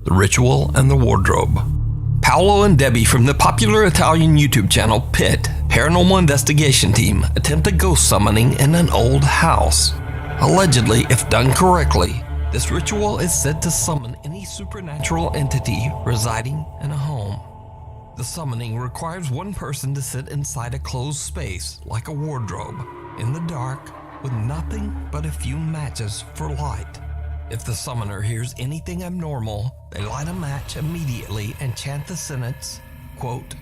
The Ritual and the Wardrobe. Paolo and Debbie from the popular Italian YouTube channel Pit Paranormal Investigation Team attempt a ghost summoning in an old house. Allegedly, if done correctly, this ritual is said to summon any supernatural entity residing in a home. The summoning requires one person to sit inside a closed space, like a wardrobe, in the dark, with nothing but a few matches for light. If the summoner hears anything abnormal, they light a match immediately and chant the sentence, quote,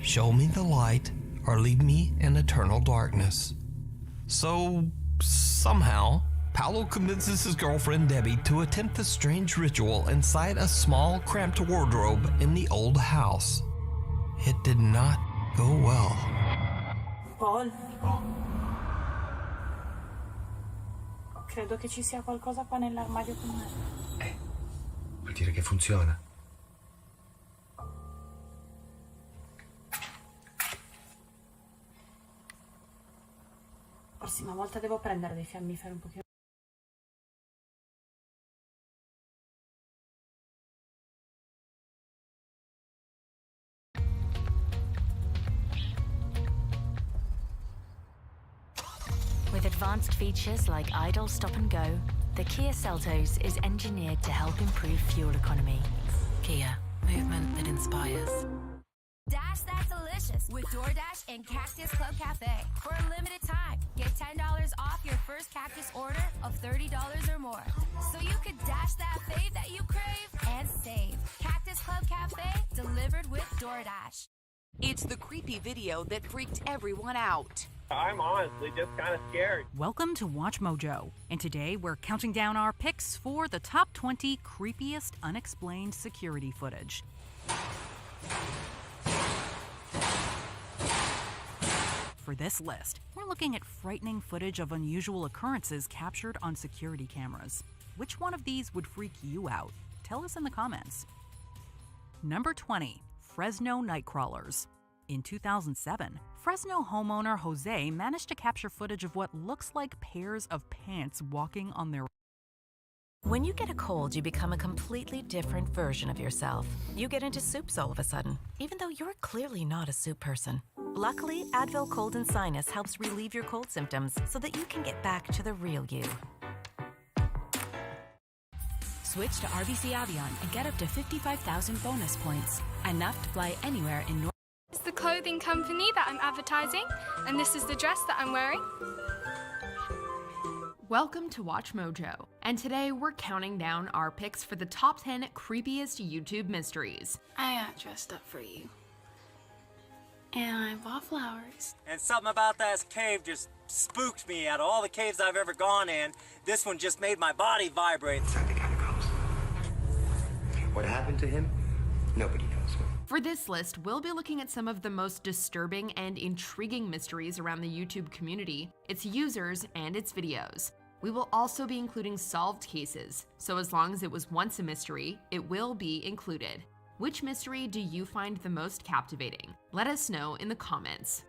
"Show me the light or leave me in eternal darkness." So, somehow, Paolo convinces his girlfriend Debbie to attempt the strange ritual inside a small, cramped wardrobe in the old house. It did not go well. Paul? Credo che ci sia qualcosa qua nell'armadio con me. Vuol dire che funziona. Prossima volta devo prendere dei fiammiferi un pochino. With advanced features like idle stop and go, the Kia Seltos is engineered to help improve fuel economy. Kia, movement that inspires. Dash that's delicious with DoorDash and Cactus Club Cafe. For a limited time, get $10 off your first Cactus order of $30 or more. So you could dash that fave that you crave and save. Cactus Club Cafe, delivered with DoorDash. It's the creepy video that freaked everyone out. I'm honestly just kind of scared. Welcome to Watch Mojo, and today we're counting down our picks for the top 20 creepiest unexplained security footage. For this list, we're looking at frightening footage of unusual occurrences captured on security cameras. Which one of these would freak you out? Tell us in the comments. Number 20, Fresno Nightcrawlers. In 2007, Fresno homeowner Jose managed to capture footage of what looks like pairs of pants walking on their. When you get a cold, you become a completely different version of yourself. You get into soups all of a sudden, even though you're clearly not a soup person. Luckily, Advil Cold and Sinus helps relieve your cold symptoms so that you can get back to the real you. Switch to RBC Avion and get up to 55,000 bonus points, enough to fly anywhere in North. It's the clothing company that I'm advertising, and this is the dress that I'm wearing. Welcome to Watch Mojo, and today we're counting down our picks for the top 10 creepiest YouTube mysteries. I got dressed up for you. And I bought flowers. And something about that cave just spooked me. Out of all the caves I've ever gone in, this one just made my body vibrate. What happened to him? Nobody knows. For this list, we'll be looking at some of the most disturbing and intriguing mysteries around the YouTube community, its users, and its videos. We will also be including solved cases, so as long as it was once a mystery, it will be included. Which mystery do you find the most captivating? Let us know in the comments.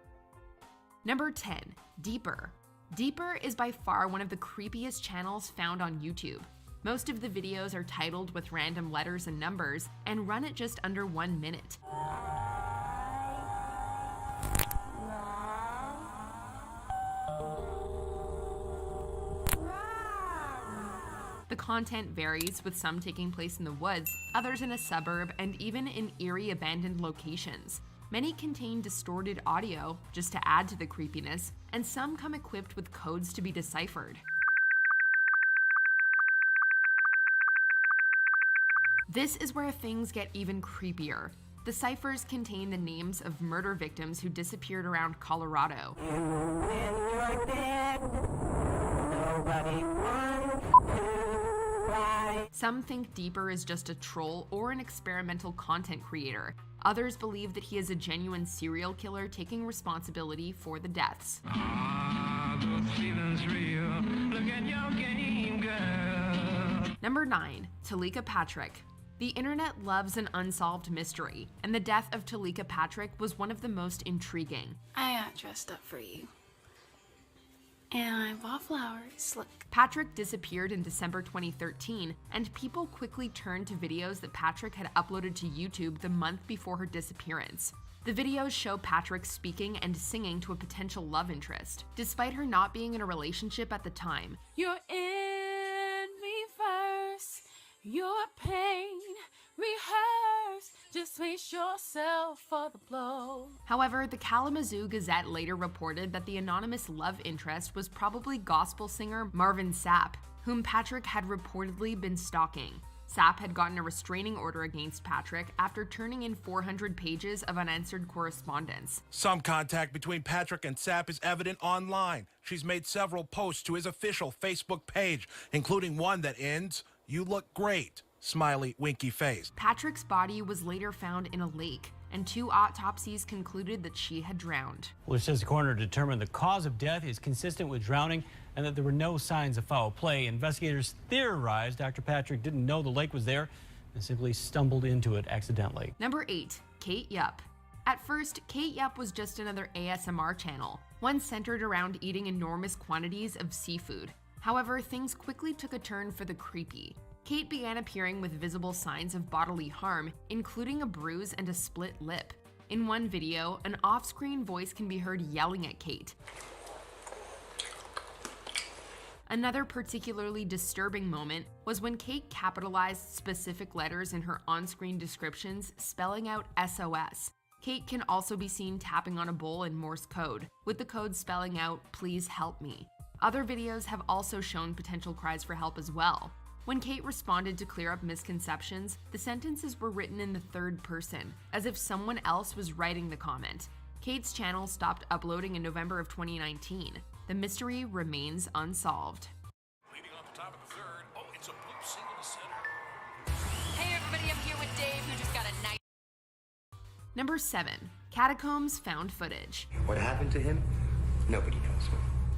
Number 10, Deeper. Deeper is by far one of the creepiest channels found on YouTube. Most of the videos are titled with random letters and numbers and run at just under 1 minute. The content varies, with some taking place in the woods, others in a suburb, and even in eerie abandoned locations. Many contain distorted audio, just to add to the creepiness, and some come equipped with codes to be deciphered. This is where things get even creepier. The ciphers contain the names of murder victims who disappeared around Colorado. Some think Deeper is just a troll or an experimental content creator. Others believe that he is a genuine serial killer taking responsibility for the deaths. Number 9, Talika Patrick. The internet loves an unsolved mystery, and the death of Talika Patrick was one of the most intriguing. I got dressed up for you. And I bought flowers. Look. Patrick disappeared in December 2013, and people quickly turned to videos that Patrick had uploaded to YouTube the month before her disappearance. The videos show Patrick speaking and singing to a potential love interest, despite her not being in a relationship at the time. You're in reverse, your pain rehearse, just brace yourself for the blow. However, the Kalamazoo Gazette later reported that the anonymous love interest was probably gospel singer Marvin Sapp, whom Patrick had reportedly been stalking. Sapp had gotten a restraining order against Patrick after turning in 400 pages of unanswered correspondence. Some contact between Patrick and Sapp is evident online. She's made several posts to his official Facebook page, including one that ends, "You look great," smiley, winky face. Patrick's body was later found in a lake, and 2 autopsies concluded that she had drowned. Well, it says the coroner determined the cause of death is consistent with drowning and that there were no signs of foul play. Investigators theorized Dr. Patrick didn't know the lake was there and simply stumbled into it accidentally. Number 8. Kate Yup. At first, Kate Yup was just another ASMR channel, one centered around eating enormous quantities of seafood. However, things quickly took a turn for the creepy. Kate began appearing with visible signs of bodily harm, including a bruise and a split lip. In one video, an off-screen voice can be heard yelling at Kate. Another particularly disturbing moment was when Kate capitalized specific letters in her on-screen descriptions, spelling out SOS. Kate can also be seen tapping on a bowl in Morse code, with the code spelling out, "Please help me." Other videos have also shown potential cries for help as well. When Kate responded to clear up misconceptions, the sentences were written in the third person, as if someone else was writing the comment. Kate's channel stopped uploading in November of 2019. The mystery remains unsolved. Leading off the top of the third, it's a blue single to center. Hey everybody, I'm here with Dave, who just got a nice... Number 7. Catacombs Found Footage. What happened to him? Nobody knows.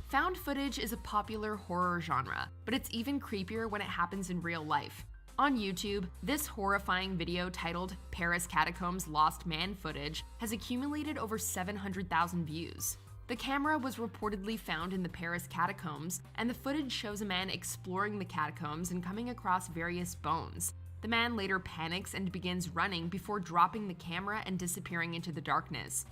Found footage is a popular horror genre, but it's even creepier when it happens in real life. On YouTube, this horrifying video titled Paris Catacombs Lost Man Footage has accumulated over 700,000 views. The camera was reportedly found in the Paris catacombs, and the footage shows a man exploring the catacombs and coming across various bones. The man later panics and begins running before dropping the camera and disappearing into the darkness.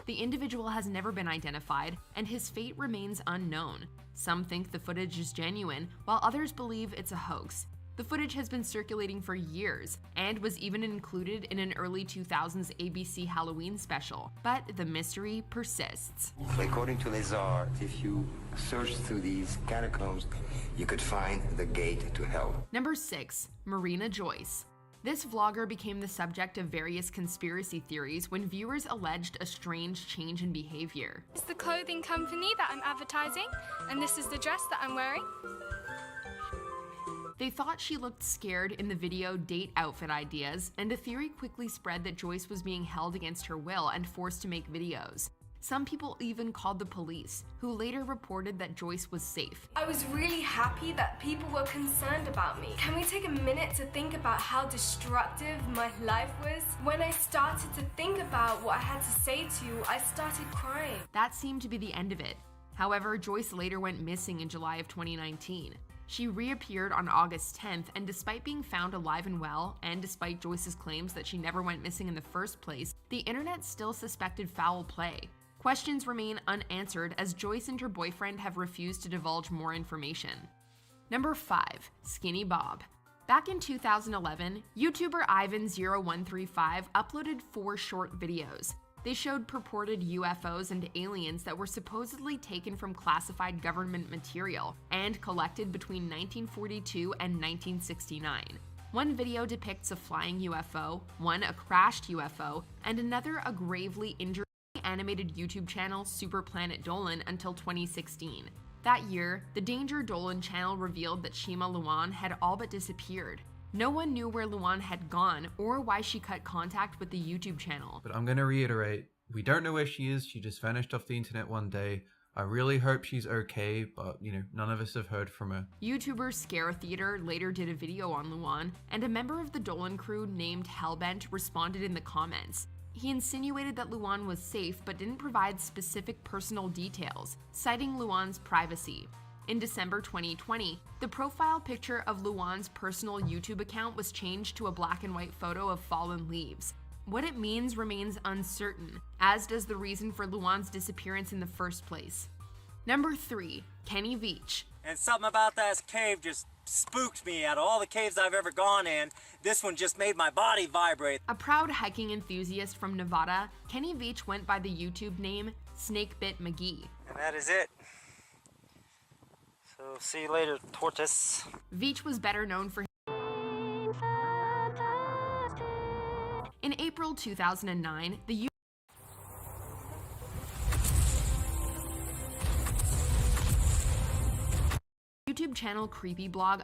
The individual has never been identified, and his fate remains unknown. Some think the footage is genuine, while others believe it's a hoax. The footage has been circulating for years, and was even included in an early 2000s ABC Halloween special, but the mystery persists. According to Les Arts, if you search through these catacombs, you could find the gate to hell. Number 6. Marina Joyce. This vlogger became the subject of various conspiracy theories when viewers alleged a strange change in behavior. It's the clothing company that I'm advertising, and this is the dress that I'm wearing. They thought she looked scared in the video Date Outfit Ideas, and a theory quickly spread that Joyce was being held against her will and forced to make videos. Some people even called the police, who later reported that Joyce was safe. I was really happy that people were concerned about me. Can we take a minute to think about how destructive my life was? When I started to think about what I had to say to you, I started crying. That seemed to be the end of it. However, Joyce later went missing in July of 2019. She reappeared on August 10th, and despite being found alive and well, and despite Joyce's claims that she never went missing in the first place, the internet still suspected foul play. Questions remain unanswered as Joyce and her boyfriend have refused to divulge more information. Number 5. Skinny Bob. Back in 2011, YouTuber Ivan0135 uploaded 4 short videos. They showed purported UFOs and aliens that were supposedly taken from classified government material and collected between 1942 and 1969. One video depicts a flying UFO, one a crashed UFO, and another a gravely injured animated YouTube channel Super Planet Dolan until 2016. That year, the Danger Dolan channel revealed that Shima Luan had all but disappeared. No one knew where Luan had gone or why she cut contact with the YouTube channel. But I'm going to reiterate, we don't know where she is. She just vanished off the internet one day. I really hope she's okay, but none of us have heard from her. YouTuber Scare Theater later did a video on Luan, and a member of the Dolan crew named Hellbent responded in the comments. He insinuated that Luan was safe but didn't provide specific personal details, citing Luan's privacy. In December 2020, the profile picture of Luan's personal YouTube account was changed to a black and white photo of fallen leaves. What it means remains uncertain, as does the reason for Luan's disappearance in the first place. Number 3. Kenny VIDS. And something about that cave just spooked me. Out of all the caves I've ever gone in, this one just made my body vibrate. A proud hiking enthusiast from Nevada, Kenny VIDS went by the YouTube name Snakebit McGee. And that is it. So see you later, tortoise. VIDS was better known for In April 2009, the YouTube channel Creepy Blog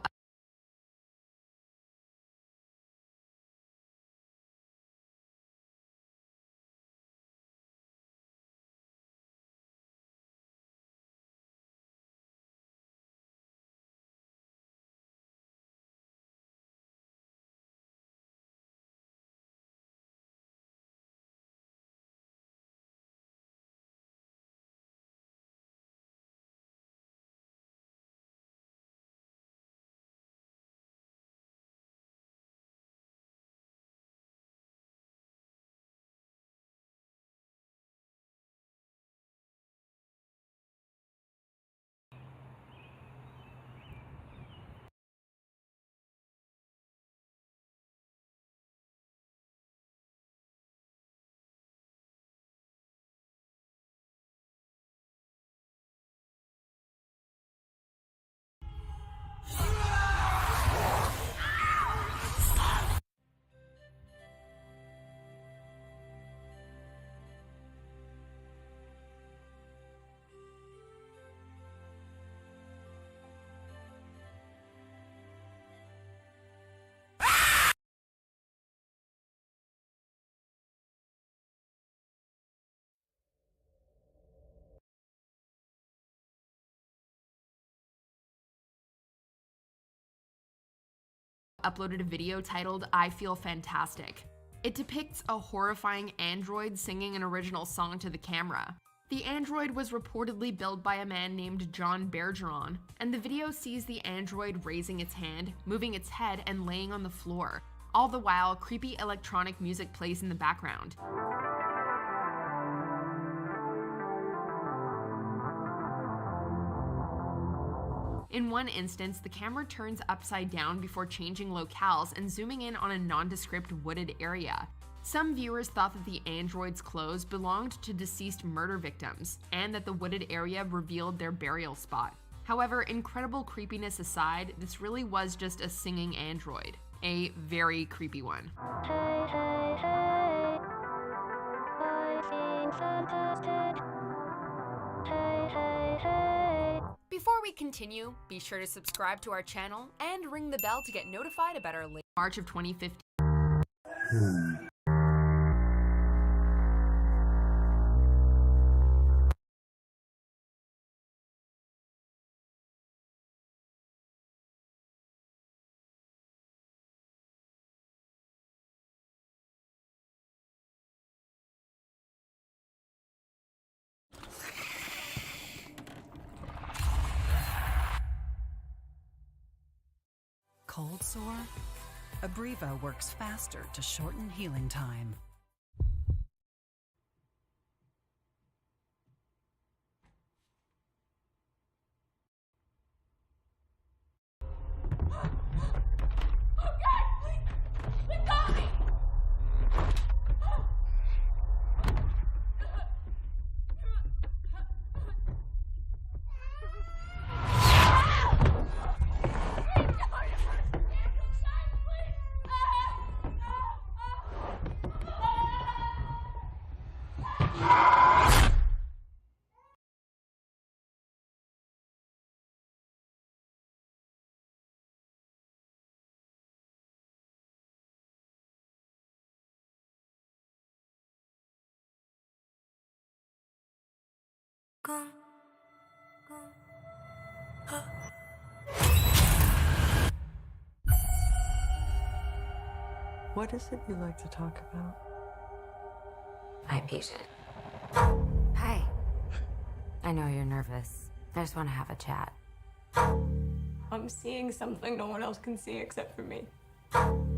uploaded a video titled I Feel Fantastic. It depicts a horrifying android singing an original song to the camera. The android was reportedly built by a man named John Bergeron, and the video sees the android raising its hand, moving its head, and laying on the floor. All the while, creepy electronic music plays in the background. In one instance, the camera turns upside down before changing locales and zooming in on a nondescript wooded area. Some viewers thought that the android's clothes belonged to deceased murder victims, and that the wooded area revealed their burial spot. However, incredible creepiness aside, this really was just a singing android. A very creepy one. Hey, hey, hey. I feel fantastic. Hey, hey, hey. Before we continue, be sure to subscribe to our channel and ring the bell to get notified about our latest. March of 2015. Cold sore? Abreva works faster to shorten healing time. What is it you like to talk about? Hi, patient. Hi. I know you're nervous. I just want to have a chat. I'm seeing something no one else can see except for me.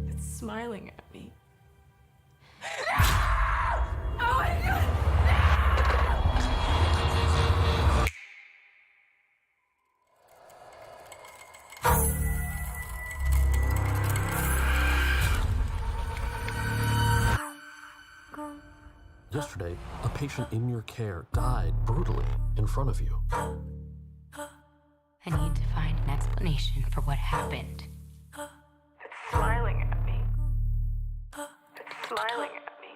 It's smiling at me. Oh my God! Yesterday, a patient in your care died brutally in front of you. I need to find an explanation for what happened. It's smiling at me. It's smiling at me.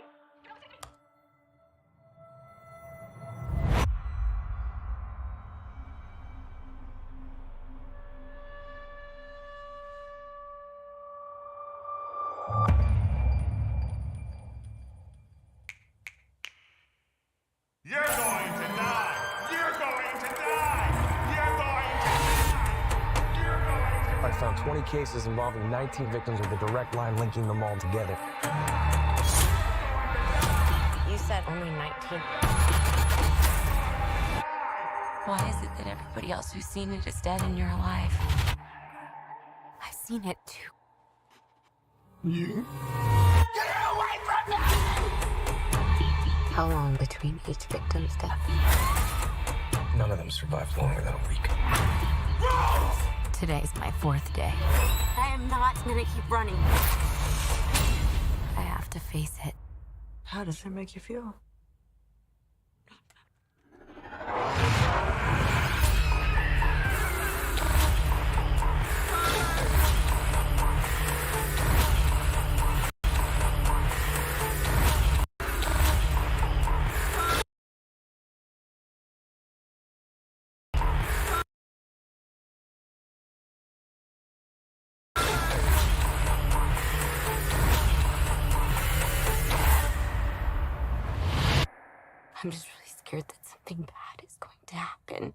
You're going to die! You're going to die! You're going to die! You're going to die! I found 20 cases involving 19 victims with a direct line linking them all together. You said only 19. Why is it that everybody else who's seen it is dead and you're alive? I've seen it too. You? Get away from me! How long between each victim's death? None of them survived longer than a week. Today's my 4th day. I am not gonna keep running. I have to face it. How does it make you feel? I'm just really scared that something bad is going to happen.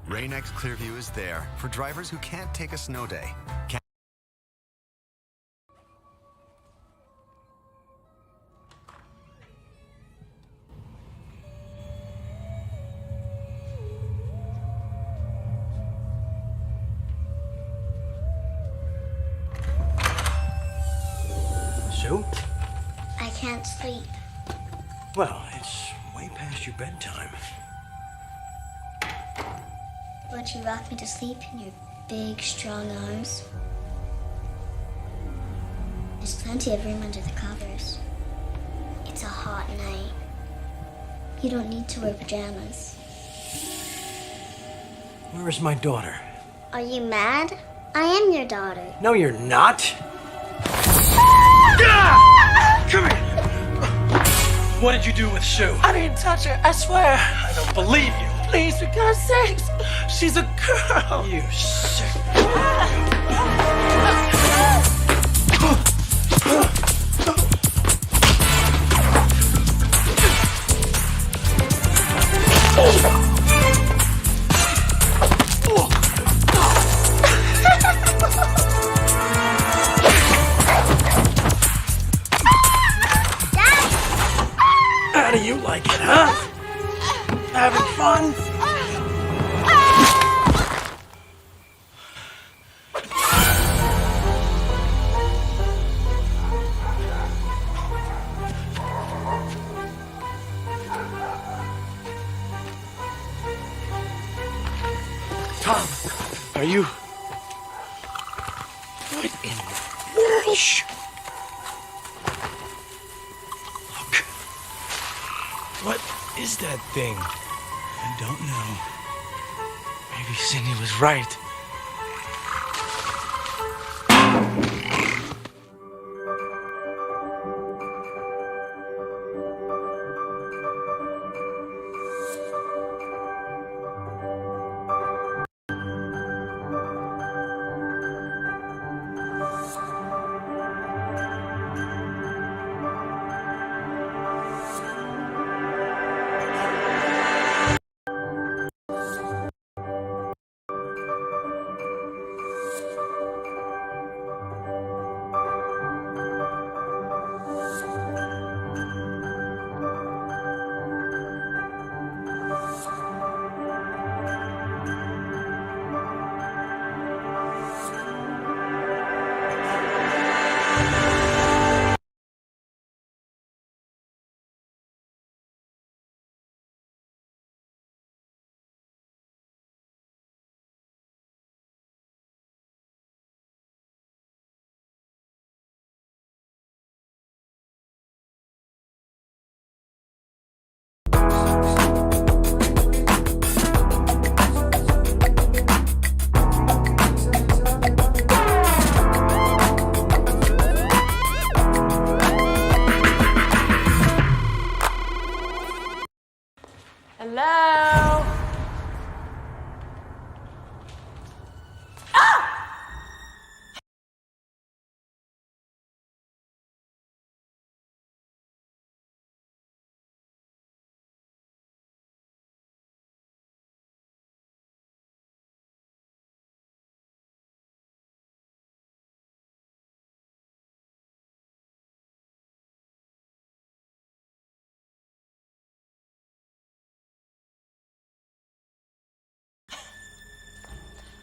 Rain-X Clearview is there for drivers who can't take a snow day. Sue? I can't sleep. Well, it's way past your bedtime. Won't you rock me to sleep in your big, strong arms? There's plenty of room under the covers. It's a hot night. You don't need to wear pajamas. Where is my daughter? Are you mad? I am your daughter. No, you're not. Come here. What did you do with Sue? I didn't touch her, I swear. I don't believe you. Please, for God's sakes. She's a girl. You sick. How do you like it, huh? Having fun? Tom, are you... What in the world? Shh. Look. What is that thing? I don't know. Maybe Cindy was right.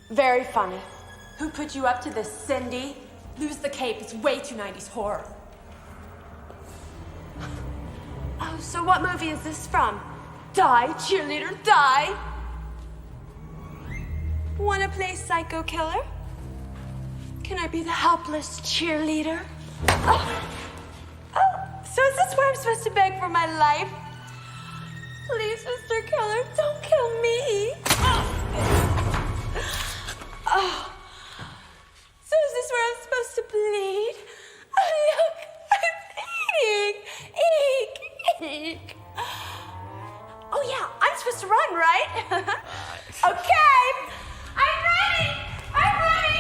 Very funny. Who put you up to this, Cindy? Lose the cape. It's way too 90s horror. Oh, so what movie is this from? Die, cheerleader, die! Wanna play psycho killer? Can I be the helpless cheerleader? Oh, so is this where I'm supposed to beg for my life? Please, Mr. Killer, don't kill me. Oh. So is this where I'm supposed to bleed? Oh, look, I'm bleeding. Eek, eek. Oh, yeah, I'm supposed to run, right? Okay, I'm ready. I'm ready.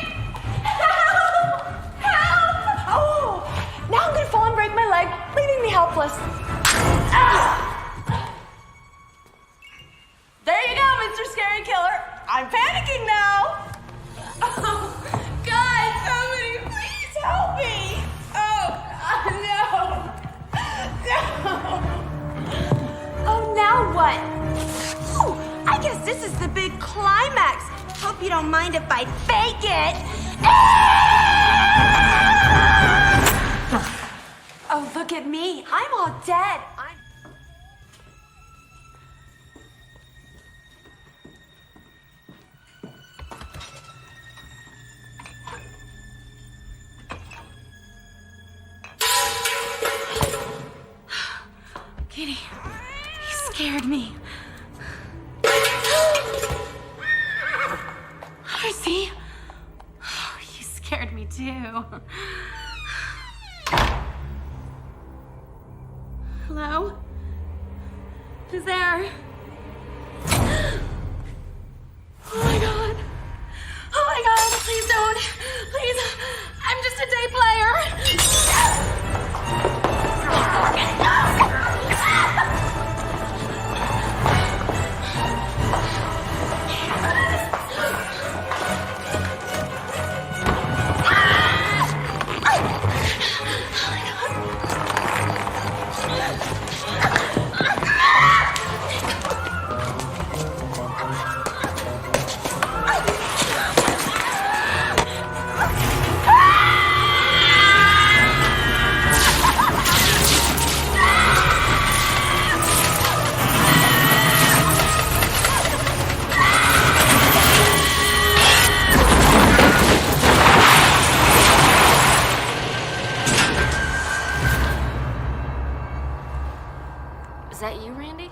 Help! Help! Oh, now I'm gonna fall and break my leg, leaving me helpless. Ah! There you go, Mr. Scary Killer. I'm panicking now. Oh, guys, somebody, please help me. Oh, no. No. Oh, now what? Oh, I guess this is the big climax. Hope you don't mind if I fake it. Oh, look at me. I'm all dead. Kitty, you scared me. Percy, oh, you scared me too. Hello? Who's there? Oh my god. Oh my god, please don't. Please, I'm just a day player. Is that you, Randy?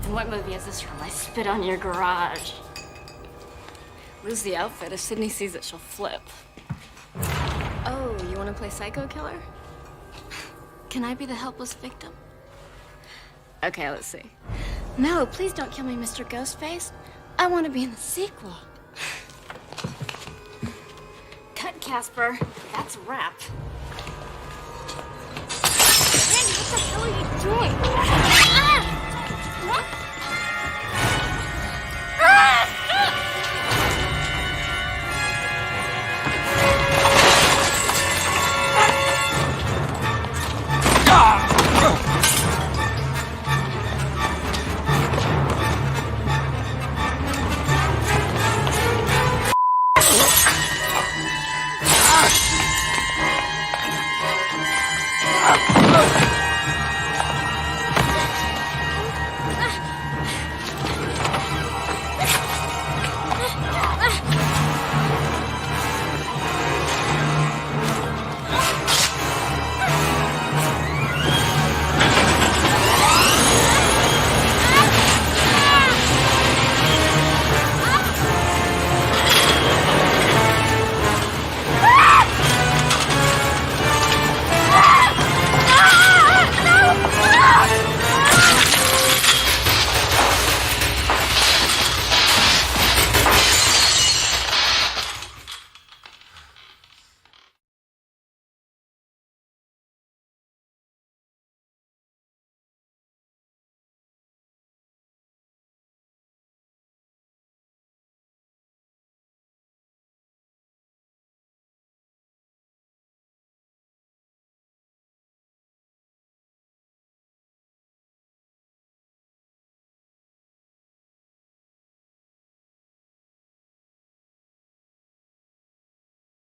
And what movie is this from? I spit on your garage. Lose the outfit. If Sydney sees it, she'll flip. Oh, you want to play psycho killer? Can I be the helpless victim? Okay, let's see. No, please don't kill me, Mr. Ghostface. I want to be in the sequel. Cut, Casper. That's a wrap. Randy, what the hell are you doing? What?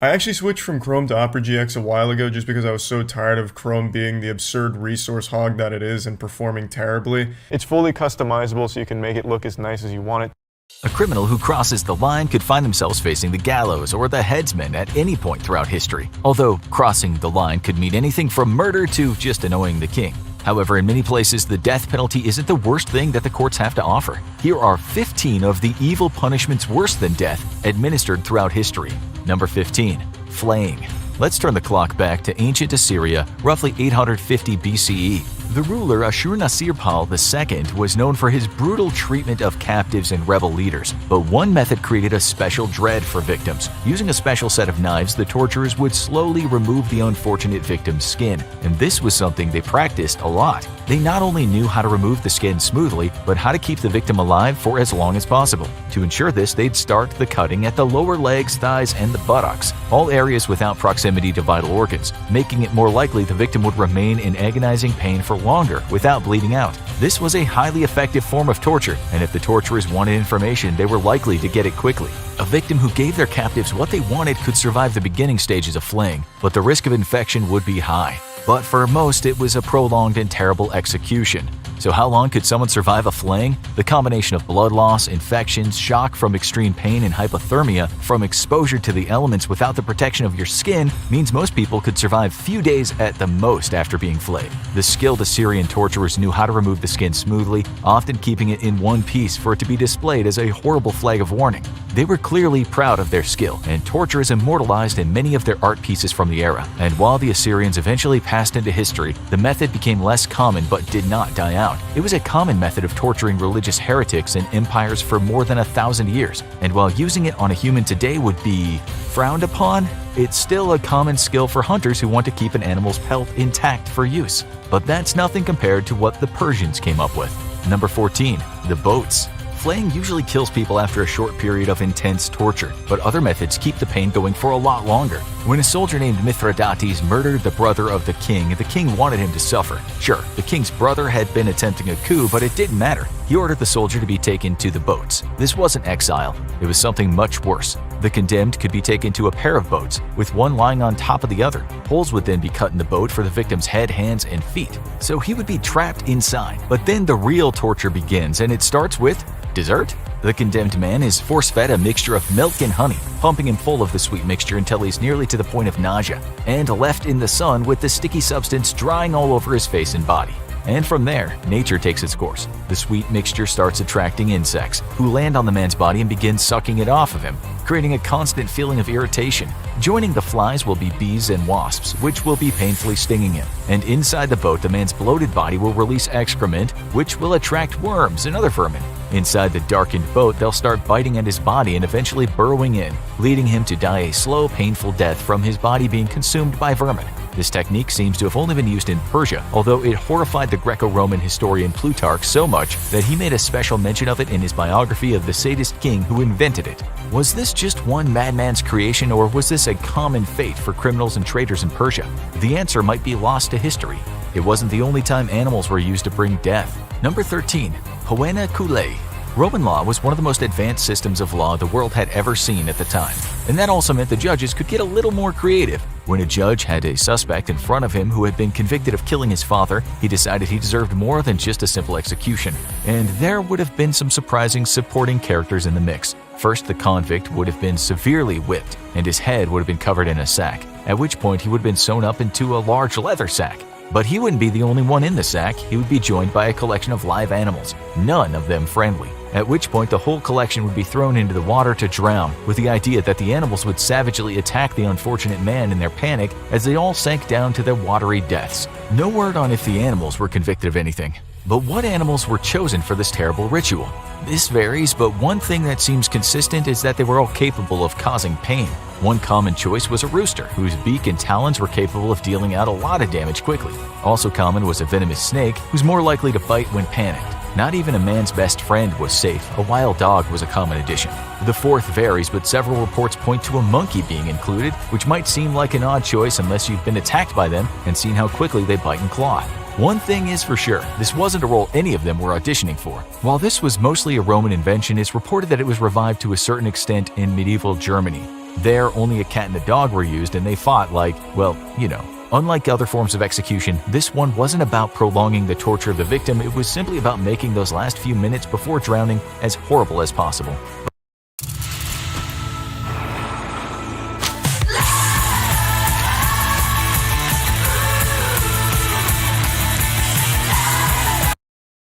I actually switched from Chrome to Opera GX a while ago just because I was so tired of Chrome being the absurd resource hog that it is and performing terribly. It's fully customizable so you can make it look as nice as you want it. A criminal who crosses the line could find themselves facing the gallows or the headsman at any point throughout history, although crossing the line could mean anything from murder to just annoying the king. However, in many places, the death penalty isn't the worst thing that the courts have to offer. Here are 15 of the evil punishments worse than death administered throughout history. Number 15. Flaying. Let's turn the clock back to ancient Assyria, roughly 850 BCE. The ruler Ashur-nasir-pal II was known for his brutal treatment of captives and rebel leaders, but one method created a special dread for victims. Using a special set of knives, the torturers would slowly remove the unfortunate victim's skin, and this was something they practiced a lot. They not only knew how to remove the skin smoothly, but how to keep the victim alive for as long as possible. To ensure this, they'd start the cutting at the lower legs, thighs, and the buttocks, all areas without proximity to vital organs, making it more likely the victim would remain in agonizing pain for longer without bleeding out. This was a highly effective form of torture, and if the torturers wanted information, they were likely to get it quickly. A victim who gave their captives what they wanted could survive the beginning stages of flaying, but the risk of infection would be high. But for most, it was a prolonged and terrible execution. So how long could someone survive a flaying? The combination of blood loss, infections, shock from extreme pain, and hypothermia from exposure to the elements without the protection of your skin means most people could survive few days at the most after being flayed. The skilled Assyrian torturers knew how to remove the skin smoothly, often keeping it in one piece for it to be displayed as a horrible flag of warning. They were clearly proud of their skill, and torture is immortalized in many of their art pieces from the era. And while the Assyrians eventually passed into history, the method became less common but did not die out. It was a common method of torturing religious heretics in empires for more than 1,000 years, and while using it on a human today would be frowned upon, it's still a common skill for hunters who want to keep an animal's pelt intact for use. But that's nothing compared to what the Persians came up with. Number 14. The boats. Flaying usually kills people after a short period of intense torture, but other methods keep the pain going for a lot longer. When a soldier named Mithridates murdered the brother of the king wanted him to suffer. Sure, the king's brother had been attempting a coup, but it didn't matter. He ordered the soldier to be taken to the boats. This wasn't exile, it was something much worse. The condemned could be taken to a pair of boats, with one lying on top of the other. Holes would then be cut in the boat for the victim's head, hands, and feet. So he would be trapped inside. But then the real torture begins, and it starts with dessert? The condemned man is force-fed a mixture of milk and honey, pumping him full of the sweet mixture until he's nearly to the point of nausea, and left in the sun with the sticky substance drying all over his face and body. And from there, nature takes its course. The sweet mixture starts attracting insects, who land on the man's body and begin sucking it off of him, creating a constant feeling of irritation. Joining the flies will be bees and wasps, which will be painfully stinging him. And inside the boat, the man's bloated body will release excrement, which will attract worms and other vermin. Inside the darkened boat, they'll start biting at his body and eventually burrowing in, leading him to die a slow, painful death from his body being consumed by vermin. This technique seems to have only been used in Persia, although it horrified the Greco-Roman historian Plutarch so much that he made a special mention of it in his biography of the sadist king who invented it. Was this just one madman's creation, or was this a common fate for criminals and traitors in Persia? The answer might be lost to history. It wasn't the only time animals were used to bring death. Number 13. Poena Coulée. Roman law was one of the most advanced systems of law the world had ever seen at the time, and that also meant the judges could get a little more creative. When a judge had a suspect in front of him who had been convicted of killing his father, he decided he deserved more than just a simple execution, and there would have been some surprising supporting characters in the mix. First, the convict would have been severely whipped, and his head would have been covered in a sack, at which point he would have been sewn up into a large leather sack. But he wouldn't be the only one in the sack. He would be joined by a collection of live animals, none of them friendly. At which point the whole collection would be thrown into the water to drown, with the idea that the animals would savagely attack the unfortunate man in their panic as they all sank down to their watery deaths. No word on if the animals were convicted of anything. But what animals were chosen for this terrible ritual? This varies, but one thing that seems consistent is that they were all capable of causing pain. One common choice was a rooster, whose beak and talons were capable of dealing out a lot of damage quickly. Also common was a venomous snake, who's more likely to bite when panicked. Not even a man's best friend was safe. A wild dog was a common addition. The fourth varies, but several reports point to a monkey being included, which might seem like an odd choice unless you've been attacked by them and seen how quickly they bite and claw. One thing is for sure, this wasn't a role any of them were auditioning for. While this was mostly a Roman invention, it's reported that it was revived to a certain extent in medieval Germany. There, only a cat and a dog were used, and they fought like, well, you know. Unlike other forms of execution, this one wasn't about prolonging the torture of the victim, it was simply about making those last few minutes before drowning as horrible as possible.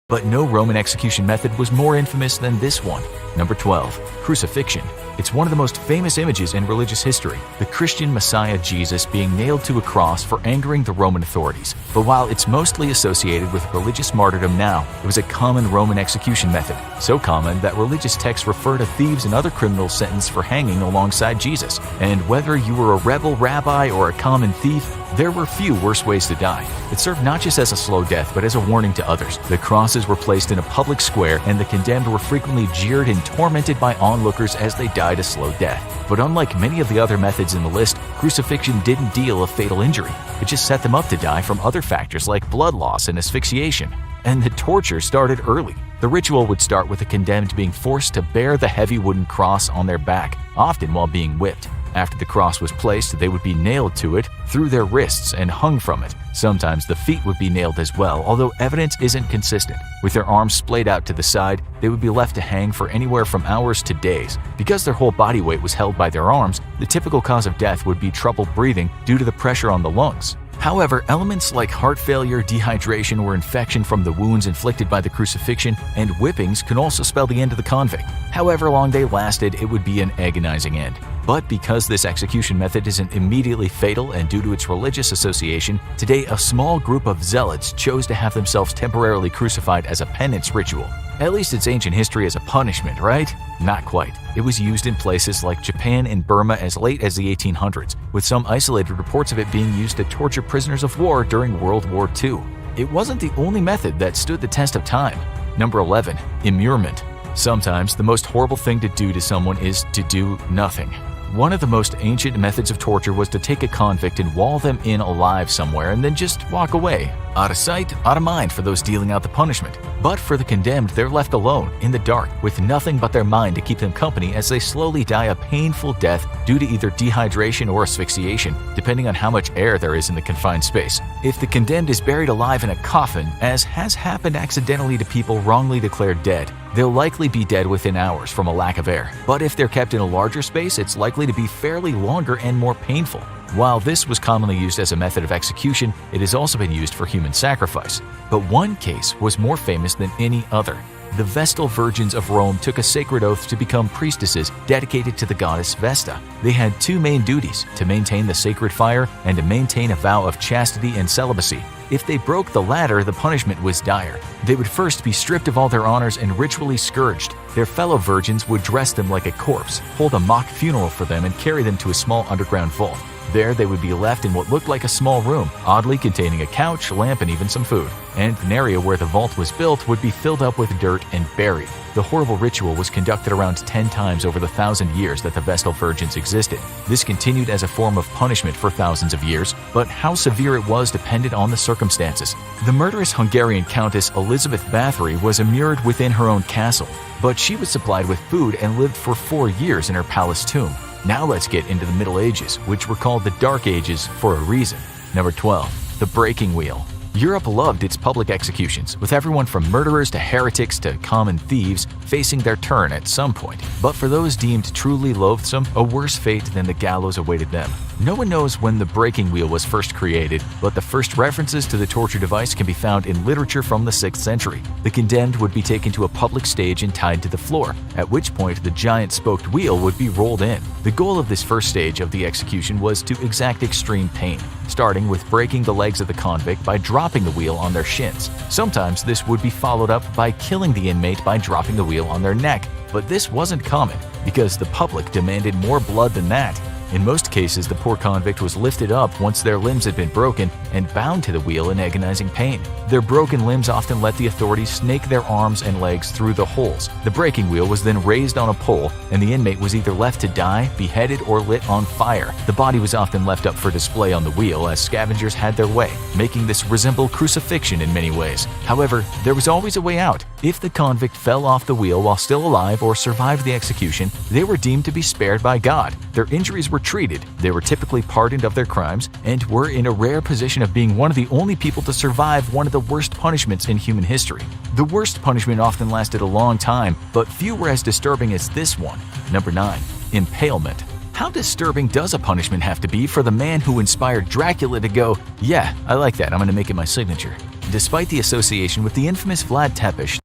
But no Roman execution method was more infamous than this one. Number 12. Crucifixion. It's one of the most famous images in religious history, the Christian Messiah Jesus being nailed to a cross for angering the Roman authorities. But while it's mostly associated with religious martyrdom now, it was a common Roman execution method, so common that religious texts refer to thieves and other criminals sentenced for hanging alongside Jesus. And whether you were a rebel rabbi or a common thief, there were few worse ways to die. It served not just as a slow death, but as a warning to others. The crosses were placed in a public square, and the condemned were frequently jeered and tormented by onlookers as they died a slow death. But unlike many of the other methods in the list, crucifixion didn't deal a fatal injury. It just set them up to die from other factors like blood loss and asphyxiation. And the torture started early. The ritual would start with the condemned being forced to bear the heavy wooden cross on their back, often while being whipped. After the cross was placed, they would be nailed to it through their wrists and hung from it. Sometimes the feet would be nailed as well, although evidence isn't consistent. With their arms splayed out to the side, they would be left to hang for anywhere from hours to days. Because their whole body weight was held by their arms, the typical cause of death would be trouble breathing due to the pressure on the lungs. However, elements like heart failure, dehydration, or infection from the wounds inflicted by the crucifixion and whippings could also spell the end of the convict. However long they lasted, it would be an agonizing end. But because this execution method isn't immediately fatal and due to its religious association, today a small group of zealots chose to have themselves temporarily crucified as a penance ritual. At least it's ancient history as a punishment, right? Not quite. It was used in places like Japan and Burma as late as the 1800s, with some isolated reports of it being used to torture prisoners of war during World War II. It wasn't the only method that stood the test of time. Number 11. Immurement. Sometimes the most horrible thing to do to someone is to do nothing. One of the most ancient methods of torture was to take a convict and wall them in alive somewhere and then just walk away. Out of sight, out of mind for those dealing out the punishment. But for the condemned, they're left alone, in the dark, with nothing but their mind to keep them company as they slowly die a painful death due to either dehydration or asphyxiation, depending on how much air there is in the confined space. If the condemned is buried alive in a coffin, as has happened accidentally to people wrongly declared dead, they'll likely be dead within hours from a lack of air. But if they're kept in a larger space, it's likely to be fairly longer and more painful. While this was commonly used as a method of execution, it has also been used for human sacrifice. But one case was more famous than any other. The Vestal Virgins of Rome took a sacred oath to become priestesses dedicated to the goddess Vesta. They had two main duties: to maintain the sacred fire and to maintain a vow of chastity and celibacy. If they broke the latter, the punishment was dire. They would first be stripped of all their honors and ritually scourged. Their fellow virgins would dress them like a corpse, hold a mock funeral for them, and carry them to a small underground vault. There, they would be left in what looked like a small room, oddly containing a couch, lamp, and even some food. And an area where the vault was built would be filled up with dirt and buried. The horrible ritual was conducted around 10 times over the 1,000 years that the Vestal Virgins existed. This continued as a form of punishment for thousands of years, but how severe it was depended on the circumstances. The murderous Hungarian Countess Elizabeth Bathory was immured within her own castle, but she was supplied with food and lived for 4 years in her palace tomb. Now let's get into the Middle Ages, which were called the Dark Ages for a reason. Number 12. The breaking wheel. Europe loved its public executions, with everyone from murderers to heretics to common thieves facing their turn at some point. But for those deemed truly loathsome, a worse fate than the gallows awaited them. No one knows when the breaking wheel was first created, but the first references to the torture device can be found in literature from the 6th century. The condemned would be taken to a public stage and tied to the floor, at which point the giant spoked wheel would be rolled in. The goal of this first stage of the execution was to exact extreme pain, starting with breaking the legs of the convict by dropping the wheel on their shins. Sometimes this would be followed up by killing the inmate by dropping the wheel on their neck, but this wasn't common because the public demanded more blood than that. In most cases, the poor convict was lifted up once their limbs had been broken and bound to the wheel in agonizing pain. Their broken limbs often let the authorities snake their arms and legs through the holes. The breaking wheel was then raised on a pole, and the inmate was either left to die, beheaded, or lit on fire. The body was often left up for display on the wheel as scavengers had their way, making this resemble crucifixion in many ways. However, there was always a way out. If the convict fell off the wheel while still alive or survived the execution, they were deemed to be spared by God. Their injuries were treated, they were typically pardoned of their crimes, and were in a rare position of being one of the only people to survive one of the worst punishments in human history. The worst punishment often lasted a long time, but few were as disturbing as this one. Number 9. Impalement. How disturbing does a punishment have to be for the man who inspired Dracula to go, "Yeah, I like that, I'm going to make it my signature"? Despite the association with the infamous Vlad Tepes,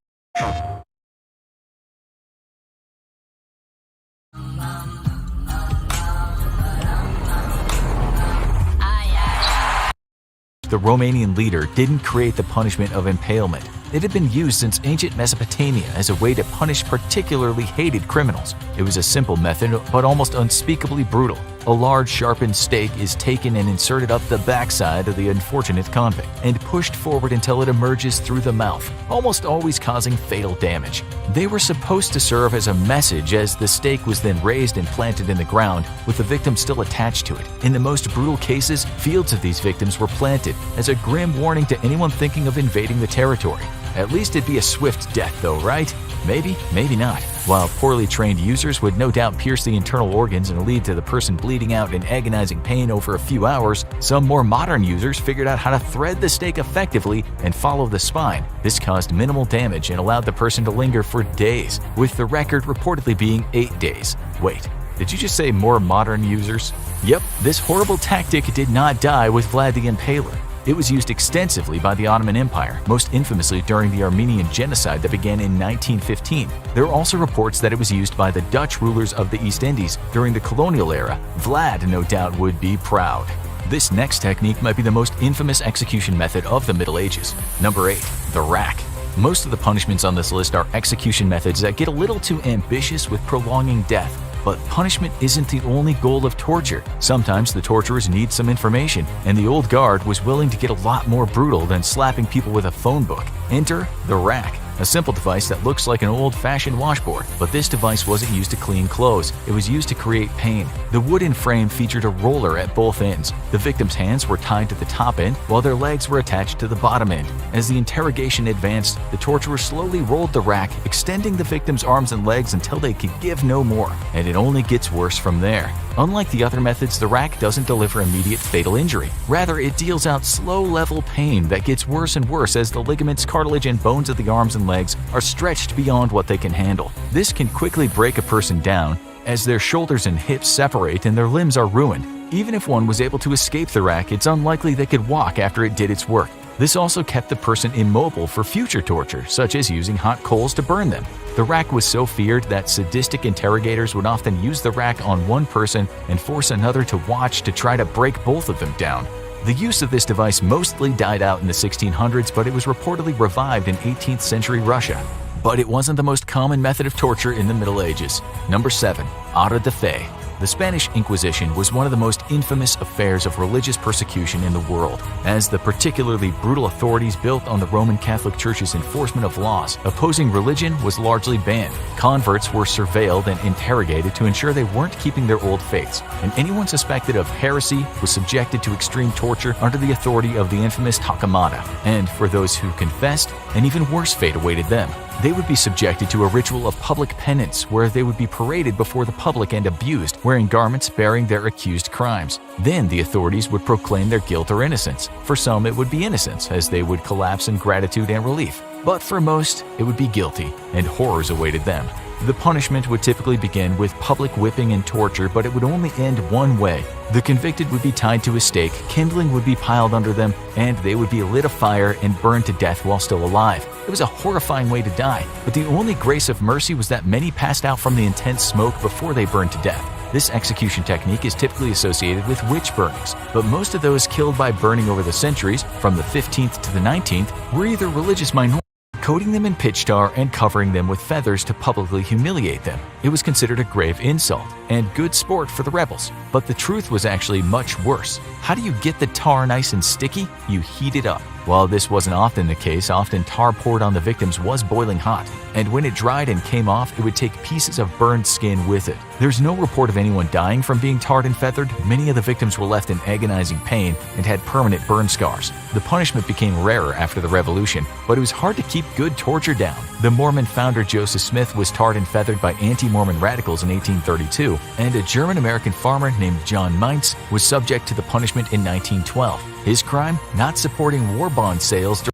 the Romanian leader didn't create the punishment of impalement. It had been used since ancient Mesopotamia as a way to punish particularly hated criminals. It was a simple method, but almost unspeakably brutal. A large sharpened stake is taken and inserted up the backside of the unfortunate convict and pushed forward until it emerges through the mouth, almost always causing fatal damage. They were supposed to serve as a message, as the stake was then raised and planted in the ground with the victim still attached to it. In the most brutal cases, fields of these victims were planted as a grim warning to anyone thinking of invading the territory. At least it'd be a swift death though, right? Maybe, maybe not. While poorly trained users would no doubt pierce the internal organs and lead to the person bleeding out in agonizing pain over a few hours, some more modern users figured out how to thread the stake effectively and follow the spine. This caused minimal damage and allowed the person to linger for days, with the record reportedly being 8 days. Wait, did you just say more modern users? Yep, this horrible tactic did not die with Vlad the Impaler. It was used extensively by the Ottoman Empire, most infamously during the Armenian genocide that began in 1915. There are also reports that it was used by the Dutch rulers of the East Indies during the colonial era. Vlad, no doubt, would be proud. This next technique might be the most infamous execution method of the Middle Ages. Number 8. The rack. Most of the punishments on this list are execution methods that get a little too ambitious with prolonging death. But punishment isn't the only goal of torture. Sometimes the torturers need some information, and the old guard was willing to get a lot more brutal than slapping people with a phone book. Enter the rack, a simple device that looks like an old-fashioned washboard, but this device wasn't used to clean clothes. It was used to create pain. The wooden frame featured a roller at both ends. The victim's hands were tied to the top end, while their legs were attached to the bottom end. As the interrogation advanced, the torturer slowly rolled the rack, extending the victim's arms and legs until they could give no more, and it only gets worse from there. Unlike the other methods, the rack doesn't deliver immediate fatal injury. Rather, it deals out slow-level pain that gets worse and worse as the ligaments, cartilage, and bones of the arms and legs are stretched beyond what they can handle. This can quickly break a person down, as their shoulders and hips separate and their limbs are ruined. Even if one was able to escape the rack, it's unlikely they could walk after it did its work. This also kept the person immobile for future torture, such as using hot coals to burn them. The rack was so feared that sadistic interrogators would often use the rack on one person and force another to watch to try to break both of them down. The use of this device mostly died out in the 1600s, but it was reportedly revived in 18th century Russia. But it wasn't the most common method of torture in the Middle Ages. Number 7. Auto de fe. The Spanish Inquisition was one of the most infamous affairs of religious persecution in the world, as the particularly brutal authorities built on the Roman Catholic Church's enforcement of laws. Opposing religion was largely banned. Converts were surveilled and interrogated to ensure they weren't keeping their old faiths, and anyone suspected of heresy was subjected to extreme torture under the authority of the infamous Hakamada. And for those who confessed, an even worse fate awaited them. They would be subjected to a ritual of public penance where they would be paraded before the public and abused, wearing garments bearing their accused crimes. Then the authorities would proclaim their guilt or innocence. For some, it would be innocence, as they would collapse in gratitude and relief. But for most, it would be guilty, and horrors awaited them. The punishment would typically begin with public whipping and torture, but it would only end one way. The convicted would be tied to a stake, kindling would be piled under them, and they would be lit afire and burned to death while still alive. It was a horrifying way to die, but the only grace of mercy was that many passed out from the intense smoke before they burned to death. This execution technique is typically associated with witch burnings, but most of those killed by burning over the centuries, from the 15th to the 19th, were either religious minorities coating them in pitch tar and covering them with feathers to publicly humiliate them. It was considered a grave insult and good sport for the rebels. But the truth was actually much worse. How do you get the tar nice and sticky? You heat it up. While this wasn't often the case, often tar poured on the victims was boiling hot, and when it dried and came off, it would take pieces of burned skin with it. There's no report of anyone dying from being tarred and feathered. Many of the victims were left in agonizing pain and had permanent burn scars. The punishment became rarer after the revolution, but it was hard to keep good torture down. The Mormon founder Joseph Smith was tarred and feathered by anti-Mormon radicals in 1832, and a German-American farmer named John Meintz was subject to the punishment in 1912. His crime? Not supporting war bond sales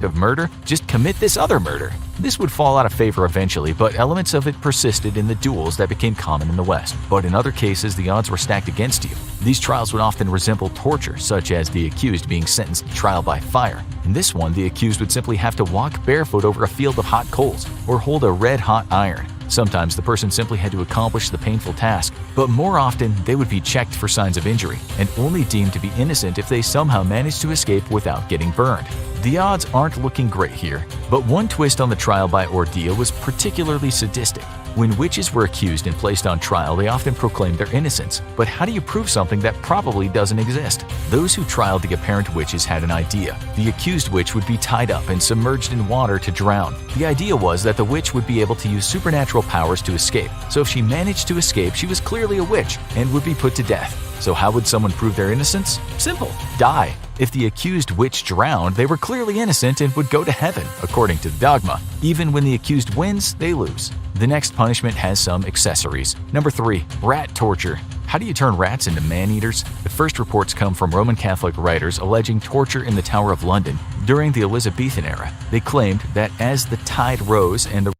of murder, just commit this other murder. This would fall out of favor eventually, but elements of it persisted in the duels that became common in the West. But in other cases, the odds were stacked against you. These trials would often resemble torture, such as the accused being sentenced to trial by fire. In this one, the accused would simply have to walk barefoot over a field of hot coals or hold a red-hot iron. Sometimes the person simply had to accomplish the painful task, but more often they would be checked for signs of injury and only deemed to be innocent if they somehow managed to escape without getting burned. The odds aren't looking great here, but one twist on the trial by ordeal was particularly sadistic. When witches were accused and placed on trial, they often proclaimed their innocence. But how do you prove something that probably doesn't exist? Those who trialed the apparent witches had an idea. The accused witch would be tied up and submerged in water to drown. The idea was that the witch would be able to use supernatural powers to escape. So if she managed to escape, she was clearly a witch and would be put to death. So how would someone prove their innocence? Simple. Die. If the accused witch drowned, they were clearly innocent and would go to heaven, according to the dogma. Even when the accused wins, they lose. The next punishment has some accessories. Number 3. Rat torture. How do you turn rats into man-eaters? The first reports come from Roman Catholic writers alleging torture in the Tower of London during the Elizabethan era. They claimed that as the tide rose and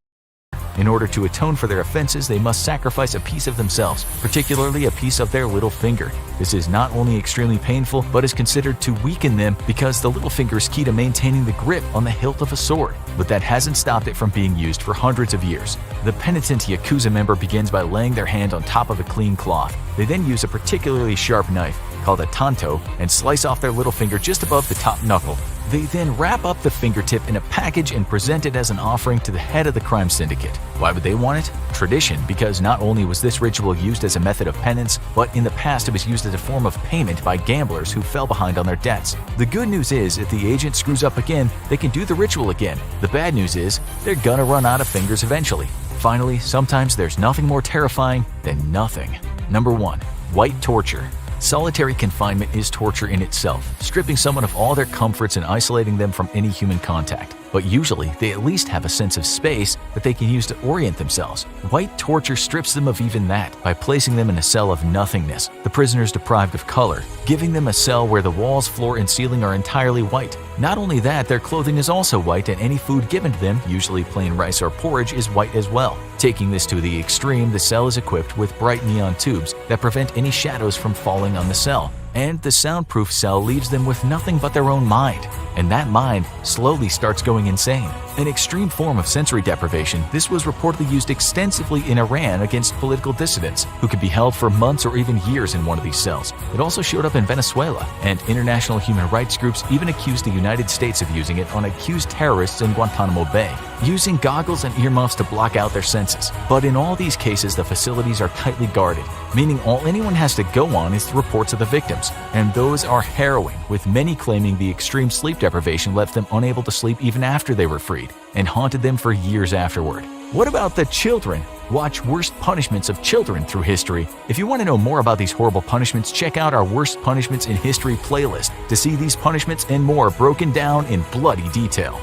in order to atone for their offenses, they must sacrifice a piece of themselves, particularly a piece of their little finger. This is not only extremely painful, but is considered to weaken them because the little finger is key to maintaining the grip on the hilt of a sword. But that hasn't stopped it from being used for hundreds of years. The penitent Yakuza member begins by laying their hand on top of a clean cloth. They then use a particularly sharp knife, called a tanto, and slice off their little finger just above the top knuckle. They then wrap up the fingertip in a package and present it as an offering to the head of the crime syndicate. Why would they want it? Tradition, because not only was this ritual used as a method of penance, but in the past it was used as a form of payment by gamblers who fell behind on their debts. The good news is, if the agent screws up again, they can do the ritual again. The bad news is, they're gonna run out of fingers eventually. Finally, sometimes there's nothing more terrifying than nothing. Number 1. White torture. Solitary confinement is torture in itself, stripping someone of all their comforts and isolating them from any human contact. But usually, they at least have a sense of space that they can use to orient themselves. White torture strips them of even that by placing them in a cell of nothingness. The prisoner is deprived of color, giving them a cell where the walls, floor, and ceiling are entirely white. Not only that, their clothing is also white, and any food given to them, usually plain rice or porridge, is white as well. Taking this to the extreme, the cell is equipped with bright neon tubes that prevent any shadows from falling on the cell. And the soundproof cell leaves them with nothing but their own mind. And that mind slowly starts going insane. An extreme form of sensory deprivation, this was reportedly used extensively in Iran against political dissidents, who could be held for months or even years in one of these cells. It also showed up in Venezuela, and international human rights groups even accused the United States of using it on accused terrorists in Guantanamo Bay, using goggles and earmuffs to block out their senses. But in all these cases, the facilities are tightly guarded, meaning all anyone has to go on is the reports of the victims, and those are harrowing, with many claiming the extreme sleep deprivation left them unable to sleep even after they were freed, and haunted them for years afterward. What about the children? Watch Worst Punishments of Children through history. If you want to know more about these horrible punishments, check out our Worst Punishments in History playlist to see these punishments and more broken down in bloody detail.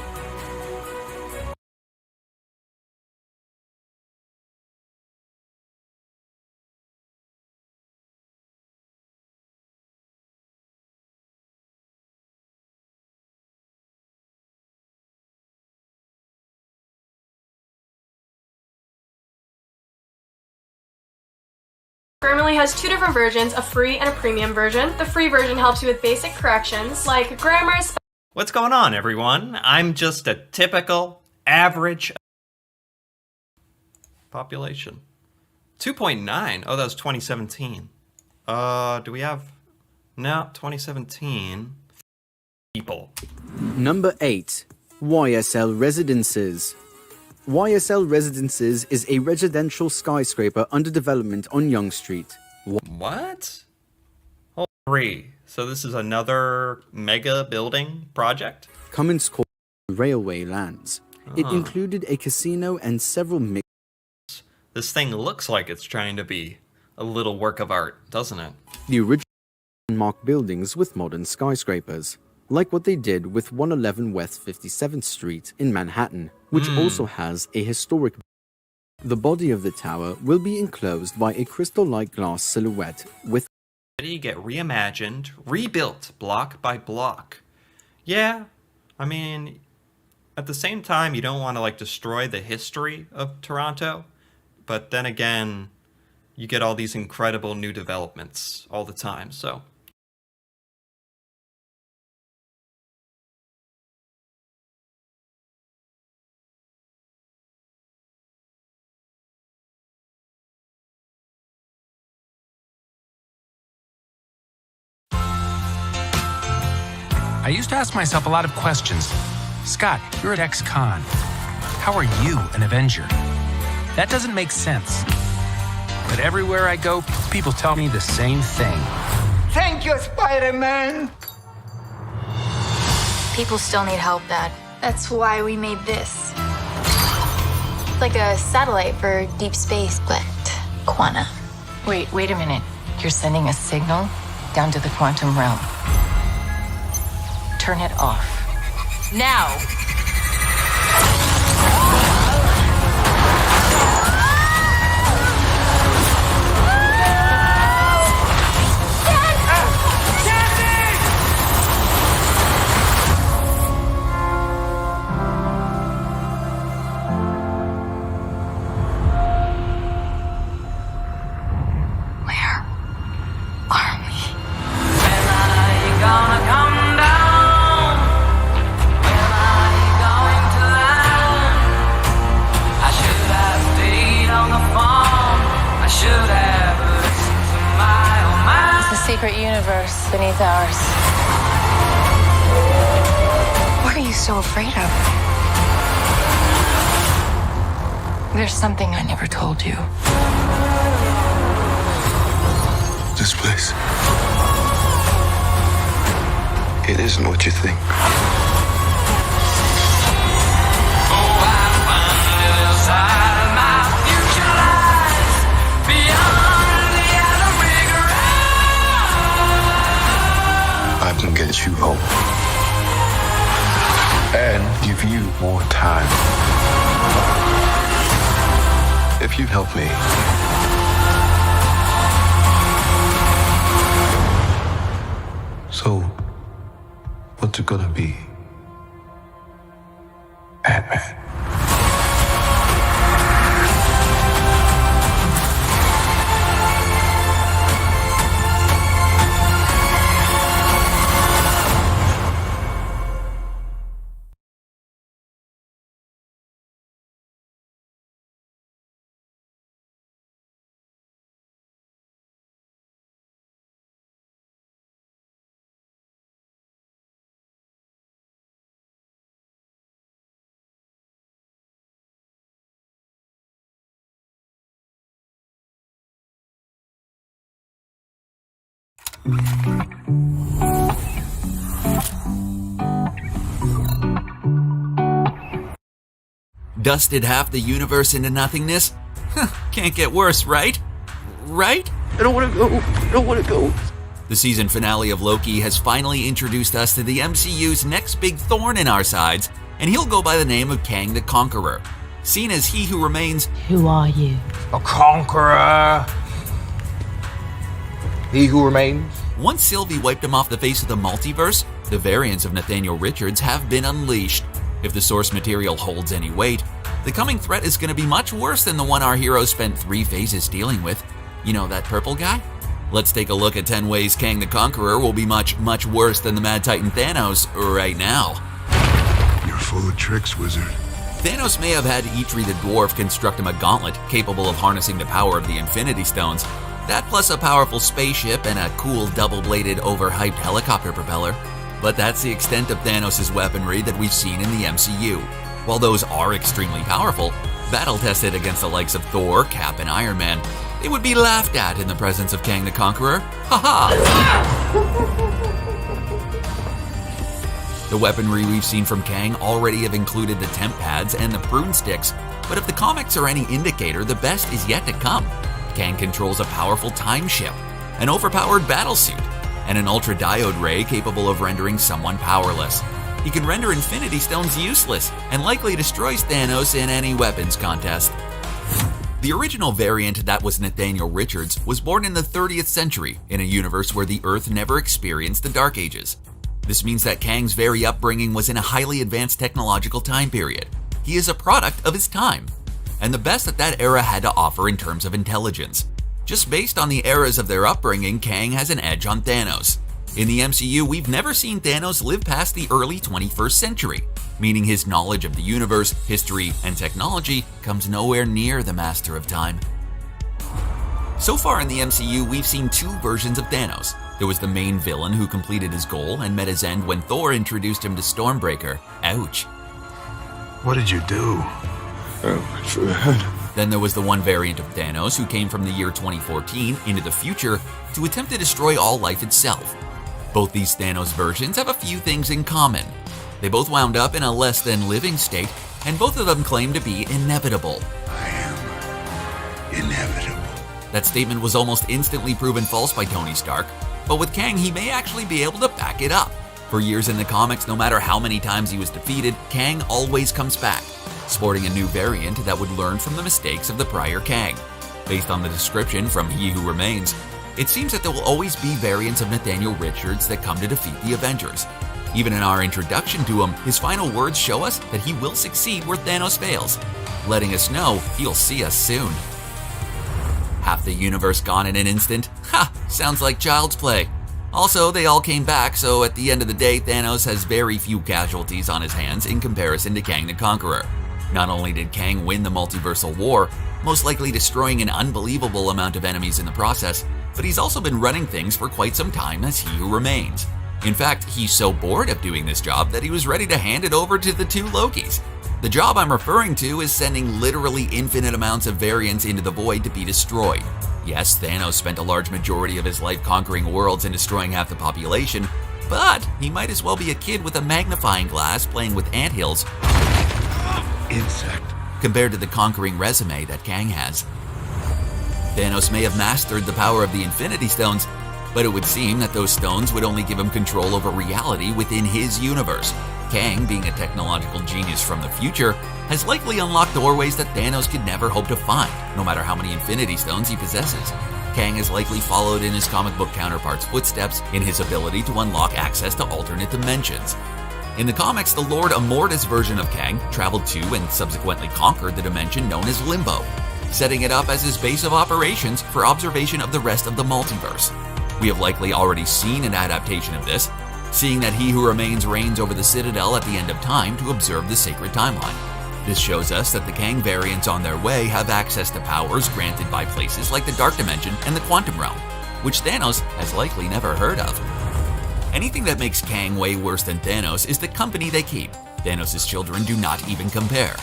Grammarly has two different versions, a free and a premium version. The free version helps you with basic corrections like grammar. What's going on, everyone? I'm just a typical, average population. 2.9. Oh, that was 2017. Do we have... No, 2017. People. Number 8. YSL Residences. YSL Residences is a residential skyscraper under development on Yonge Street. What? Oh, 3. So this is another mega building project? Cummins Court Railway lands. It Ah. included a casino and several This thing looks like it's trying to be a little work of art, doesn't it? the original landmark buildings with modern skyscrapers, like what they did with 111 West 57th Street in Manhattan, which also has a historic. The body of the tower will be enclosed by a crystal-like glass silhouette with City get reimagined, rebuilt block by block. Yeah, I mean, at the same time, you don't want to like destroy the history of Toronto, but then again, you get all these incredible new developments all the time, so. I used to ask myself a lot of questions. Scott, you're at ex-con. How are you an Avenger? That doesn't make sense. But everywhere I go, people tell me the same thing. Thank you, Spider-Man! People still need help, Dad. That's why we made this. It's like a satellite for deep space, but quanta. Wait a minute. You're sending a signal down to the quantum realm. Turn it off. Now! Secret universe beneath ours. What are you so afraid of? There's something I never told you. This place. It isn't what you think. I can get you home. And give you more time. If you help me. So, what's it gonna be? Ant-Man. Dusted half the universe into nothingness? Can't get worse, right? Right? I don't want to go. I don't want to go. The season finale of Loki has finally introduced us to the MCU's next big thorn in our sides, and he'll go by the name of Kang the Conqueror. Seen as he who remains, Who are you? A conqueror. He who remains. Once Sylvie wiped him off the face of the multiverse, the variants of Nathaniel Richards have been unleashed. If the source material holds any weight, the coming threat is going to be much worse than the one our heroes spent 3 phases dealing with. You know, that purple guy? Let's take a look at 10 ways Kang the Conqueror will be much, much worse than the Mad Titan Thanos right now. You're full of tricks, wizard. Thanos may have had Eitri the Dwarf construct him a gauntlet capable of harnessing the power of the Infinity Stones. That plus a powerful spaceship and a cool double-bladed overhyped helicopter propeller. But that's the extent of Thanos' weaponry that we've seen in the MCU. While those are extremely powerful, battle-tested against the likes of Thor, Cap, and Iron Man, they would be laughed at in the presence of Kang the Conqueror. Haha! The weaponry we've seen from Kang already have included the temp pads and the prune sticks, but if the comics are any indicator, the best is yet to come. Kang controls a powerful time ship, an overpowered battlesuit, and an ultra-diode ray capable of rendering someone powerless. He can render Infinity Stones useless and likely destroys Thanos in any weapons contest. The original variant that was Nathaniel Richards was born in the 30th century in a universe where the Earth never experienced the Dark Ages. This means that Kang's very upbringing was in a highly advanced technological time period. He is a product of his time, and the best that era had to offer in terms of intelligence. Just based on the eras of their upbringing, Kang has an edge on Thanos. In the MCU, we've never seen Thanos live past the early 21st century, meaning his knowledge of the universe, history, and technology comes nowhere near the Master of Time. So far in the MCU, we've seen two versions of Thanos. There was the main villain who completed his goal and met his end when Thor introduced him to Stormbreaker. Ouch. What did you do? Oh, my forehead. Then there was the one variant of Thanos who came from the year 2014 into the future to attempt to destroy all life itself. Both these Thanos versions have a few things in common. They both wound up in a less than living state, and both of them claim to be inevitable. I am inevitable. That statement was almost instantly proven false by Tony Stark, but with Kang he may actually be able to back it up. For years in the comics, no matter how many times he was defeated, Kang always comes back, sporting a new variant that would learn from the mistakes of the prior Kang. Based on the description from He Who Remains, it seems that there will always be variants of Nathaniel Richards that come to defeat the Avengers. Even in our introduction to him, his final words show us that he will succeed where Thanos fails, letting us know he'll see us soon. Half the universe gone in an instant? Ha! Sounds like child's play. Also, they all came back, so at the end of the day, Thanos has very few casualties on his hands in comparison to Kang the Conqueror. Not only did Kang win the multiversal war, most likely destroying an unbelievable amount of enemies in the process, but he's also been running things for quite some time as He Who Remains. In fact, he's so bored of doing this job that he was ready to hand it over to the two Lokis. The job I'm referring to is sending literally infinite amounts of variants into the void to be destroyed. Yes, Thanos spent a large majority of his life conquering worlds and destroying half the population, but he might as well be a kid with a magnifying glass playing with anthills Insect. compared to the conquering resume that Kang has. Thanos may have mastered the power of the Infinity Stones, but it would seem that those stones would only give him control over reality within his universe. Kang, being a technological genius from the future, has likely unlocked doorways that Thanos could never hope to find, no matter how many Infinity Stones he possesses. Kang has likely followed in his comic book counterpart's footsteps in his ability to unlock access to alternate dimensions. In the comics, the Lord Immortus version of Kang traveled to and subsequently conquered the dimension known as Limbo, setting it up as his base of operations for observation of the rest of the multiverse. We have likely already seen an adaptation of this, seeing that He Who Remains reigns over the Citadel at the end of time to observe the sacred timeline. This shows us that the Kang variants on their way have access to powers granted by places like the Dark Dimension and the Quantum Realm, which Thanos has likely never heard of. Anything that makes Kang way worse than Thanos is the company they keep. Thanos' children do not even compare.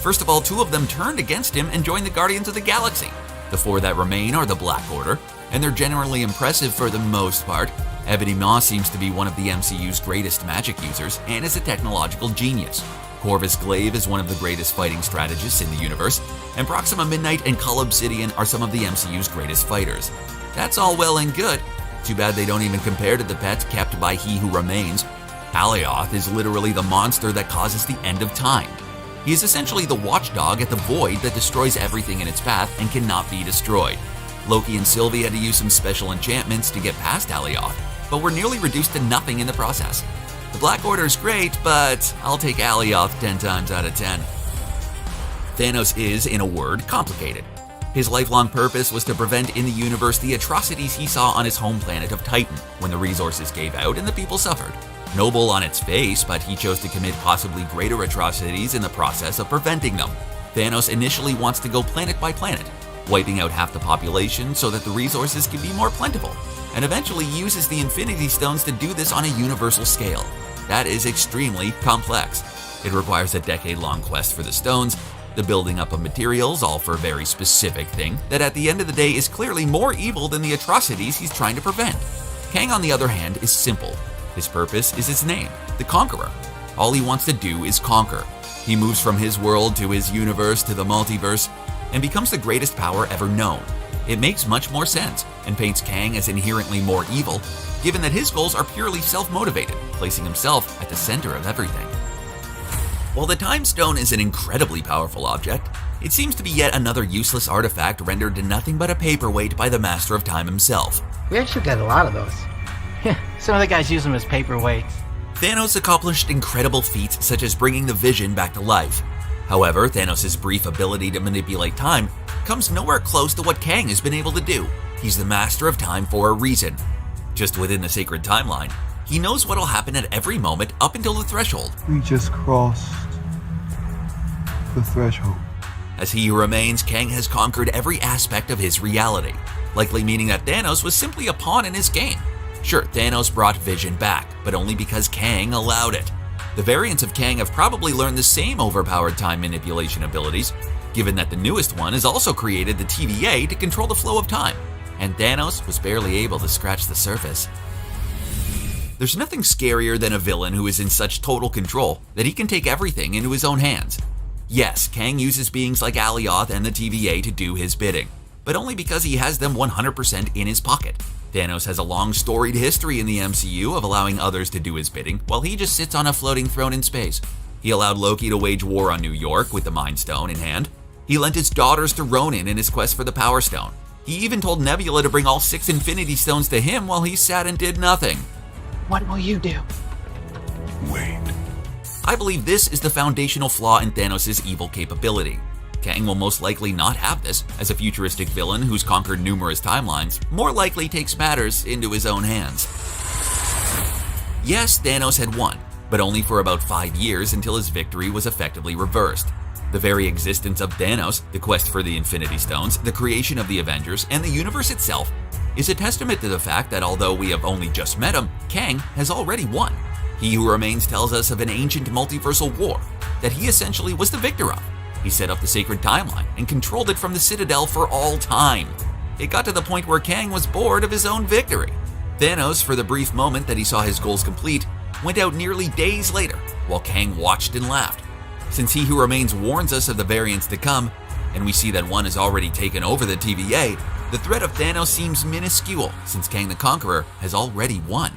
First of all, two of them turned against him and joined the Guardians of the Galaxy. The four that remain are the Black Order, and they're generally impressive for the most part. Ebony Maw seems to be one of the MCU's greatest magic users and is a technological genius. Corvus Glaive is one of the greatest fighting strategists in the universe, and Proxima Midnight and Cull Obsidian are some of the MCU's greatest fighters. That's all well and good. Too bad they don't even compare to the pet kept by He Who Remains. Alioth is literally the monster that causes the end of time. He is essentially the watchdog at the void that destroys everything in its path and cannot be destroyed. Loki and Sylvie had to use some special enchantments to get past Alioth, but were nearly reduced to nothing in the process. The Black Order is great, but I'll take Alioth 10 times out of 10. Thanos is, in a word, complicated. His lifelong purpose was to prevent in the universe the atrocities he saw on his home planet of Titan when the resources gave out and the people suffered. Noble on its face, but he chose to commit possibly greater atrocities in the process of preventing them. Thanos initially wants to go planet by planet, wiping out half the population so that the resources can be more plentiful. and eventually uses the Infinity Stones to do this on a universal scale. That is extremely complex. It requires a decade-long quest for the stones, the building up of materials, all for a very specific thing that at the end of the day is clearly more evil than the atrocities he's trying to prevent. Kang, on the other hand, is simple. His purpose is his name, the Conqueror. All he wants to do is conquer. He moves from his world to his universe to the multiverse and becomes the greatest power ever known. It makes much more sense and paints Kang as inherently more evil, given that his goals are purely self-motivated, placing himself at the center of everything. While the Time Stone is an incredibly powerful object, it seems to be yet another useless artifact rendered to nothing but a paperweight by the Master of Time himself. We actually got a lot of those. Some of the guys use them as paperweights. Thanos accomplished incredible feats such as bringing the Vision back to life. However, Thanos' brief ability to manipulate time comes nowhere close to what Kang has been able to do. He's the Master of Time for a reason. Just within the sacred timeline, he knows what'll happen at every moment up until the threshold. We just crossed the threshold. As he who remains, Kang has conquered every aspect of his reality, likely meaning that Thanos was simply a pawn in his game. Sure, Thanos brought Vision back, but only because Kang allowed it. The variants of Kang have probably learned the same overpowered time manipulation abilities, given that the newest one has also created the TVA to control the flow of time, and Thanos was barely able to scratch the surface. There's nothing scarier than a villain who is in such total control that he can take everything into his own hands. Yes, Kang uses beings like Alioth and the TVA to do his bidding, but only because he has them 100% in his pocket. Thanos has a long storied history in the MCU of allowing others to do his bidding while he just sits on a floating throne in space. He allowed Loki to wage war on New York with the Mind Stone in hand. He lent his daughters to Ronan in his quest for the Power Stone. He even told Nebula to bring all 6 Infinity Stones to him while he sat and did nothing. What will you do? Wait. I believe this is the foundational flaw in Thanos' evil capability. Kang will most likely not have this, as a futuristic villain who's conquered numerous timelines more likely takes matters into his own hands. Yes, Thanos had won, but only for about 5 years until his victory was effectively reversed. The very existence of Thanos, the quest for the Infinity Stones, the creation of the Avengers, and the universe itself is a testament to the fact that although we have only just met him, Kang has already won. He Who Remains tells us of an ancient multiversal war that he essentially was the victor of. He set up the sacred timeline and controlled it from the Citadel for all time. It got to the point where Kang was bored of his own victory. Thanos, for the brief moment that he saw his goals complete, went out nearly days later, while Kang watched and laughed. Since He Who Remains warns us of the variants to come, and we see that one has already taken over the TVA, the threat of Thanos seems minuscule since Kang the Conqueror has already won.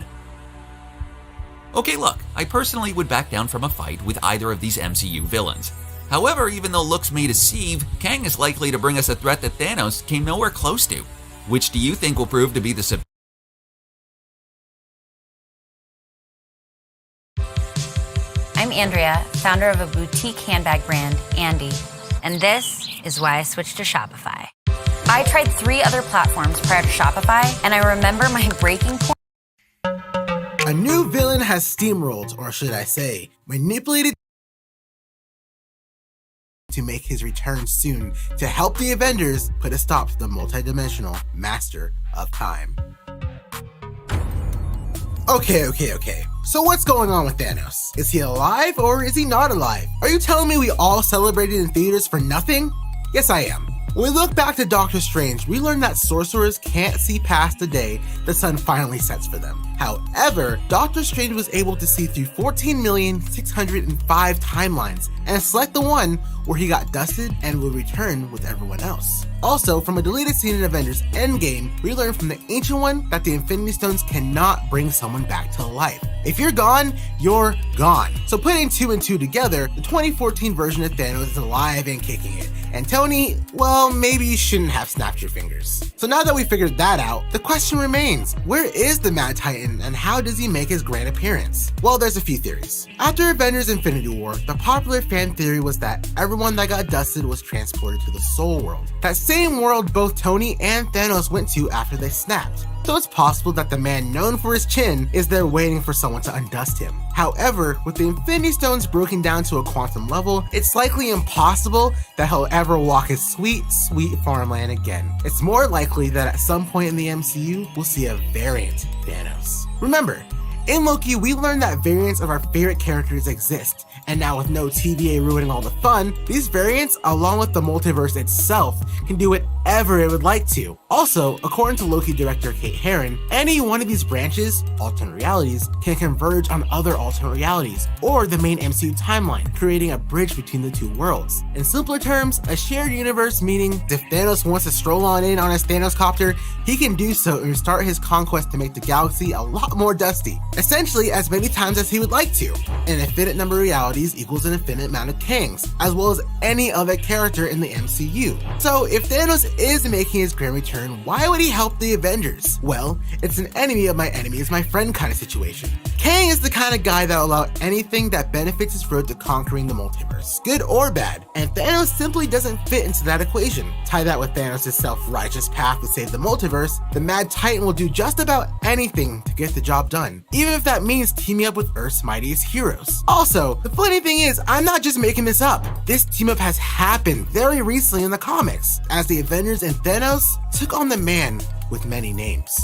Okay, look, I personally would back down from a fight with either of these MCU villains. However, even though looks may deceive, Kang is likely to bring us a threat that Thanos came nowhere close to. Which do you think will prove to be the I'm Andrea, founder of a boutique handbag brand, Andy, and this is why I switched to Shopify. I tried 3 other platforms prior to Shopify, and I remember my breaking point. A new villain has steamrolled, or should I say, manipulated to make his return soon to help the Avengers put a stop to the multidimensional Master of Time. Okay. So what's going on with Thanos? Is he alive or is he not alive? Are you telling me we all celebrated in theaters for nothing? Yes, I am. When we look back to Doctor Strange, we learn that sorcerers can't see past the day the sun finally sets for them. However, Doctor Strange was able to see through 14,605 timelines and select the one where he got dusted and will return with everyone else. Also, from a deleted scene in Avengers Endgame, we learn from the Ancient One that the Infinity Stones cannot bring someone back to life. If you're gone, you're gone. So putting 2 and 2 together, the 2014 version of Thanos is alive and kicking it. And Tony, well, maybe you shouldn't have snapped your fingers. So now that we figured that out, the question remains, where is the Mad Titan and how does he make his grand appearance? Well, there's a few theories. After Avengers Infinity War, the popular fan theory was that everyone that got dusted was transported to the Soul World. That same world both Tony and Thanos went to after they snapped. so it's possible that the man known for his chin is there waiting for someone to undust him. However, with the Infinity Stones broken down to a quantum level, it's likely impossible that he'll ever walk his sweet, sweet farmland again. It's more likely that at some point in the MCU, we'll see a variant Thanos. Remember, in Loki, we learned that variants of our favorite characters exist, and now with no TVA ruining all the fun, these variants, along with the multiverse itself, can do whatever it would like to. Also, according to Loki director Kate Herron, any one of these branches, alternate realities, can converge on other alternate realities, or the main MCU timeline, creating a bridge between the two worlds. In simpler terms, a shared universe, meaning if Thanos wants to stroll on in on his Thanos copter, he can do so and start his conquest to make the galaxy a lot more dusty, essentially as many times as he would like to. An infinite number of realities equals an infinite amount of Kangs, as well as any other character in the MCU. So if Thanos is making his grand return, why would he help the Avengers? Well, it's an enemy of my enemy is my friend kind of situation. Kang is the kind of guy that will allow anything that benefits his road to conquering the multiverse, good or bad, and Thanos simply doesn't fit into that equation. Tie that with Thanos' self-righteous path to save the multiverse, the Mad Titan will do just about anything to get the job done, even if that means teaming up with Earth's mightiest heroes. Also, the funny thing is, I'm not just making this up. This team up has happened very recently in the comics, as the Avengers and Thanos took on the man with many names.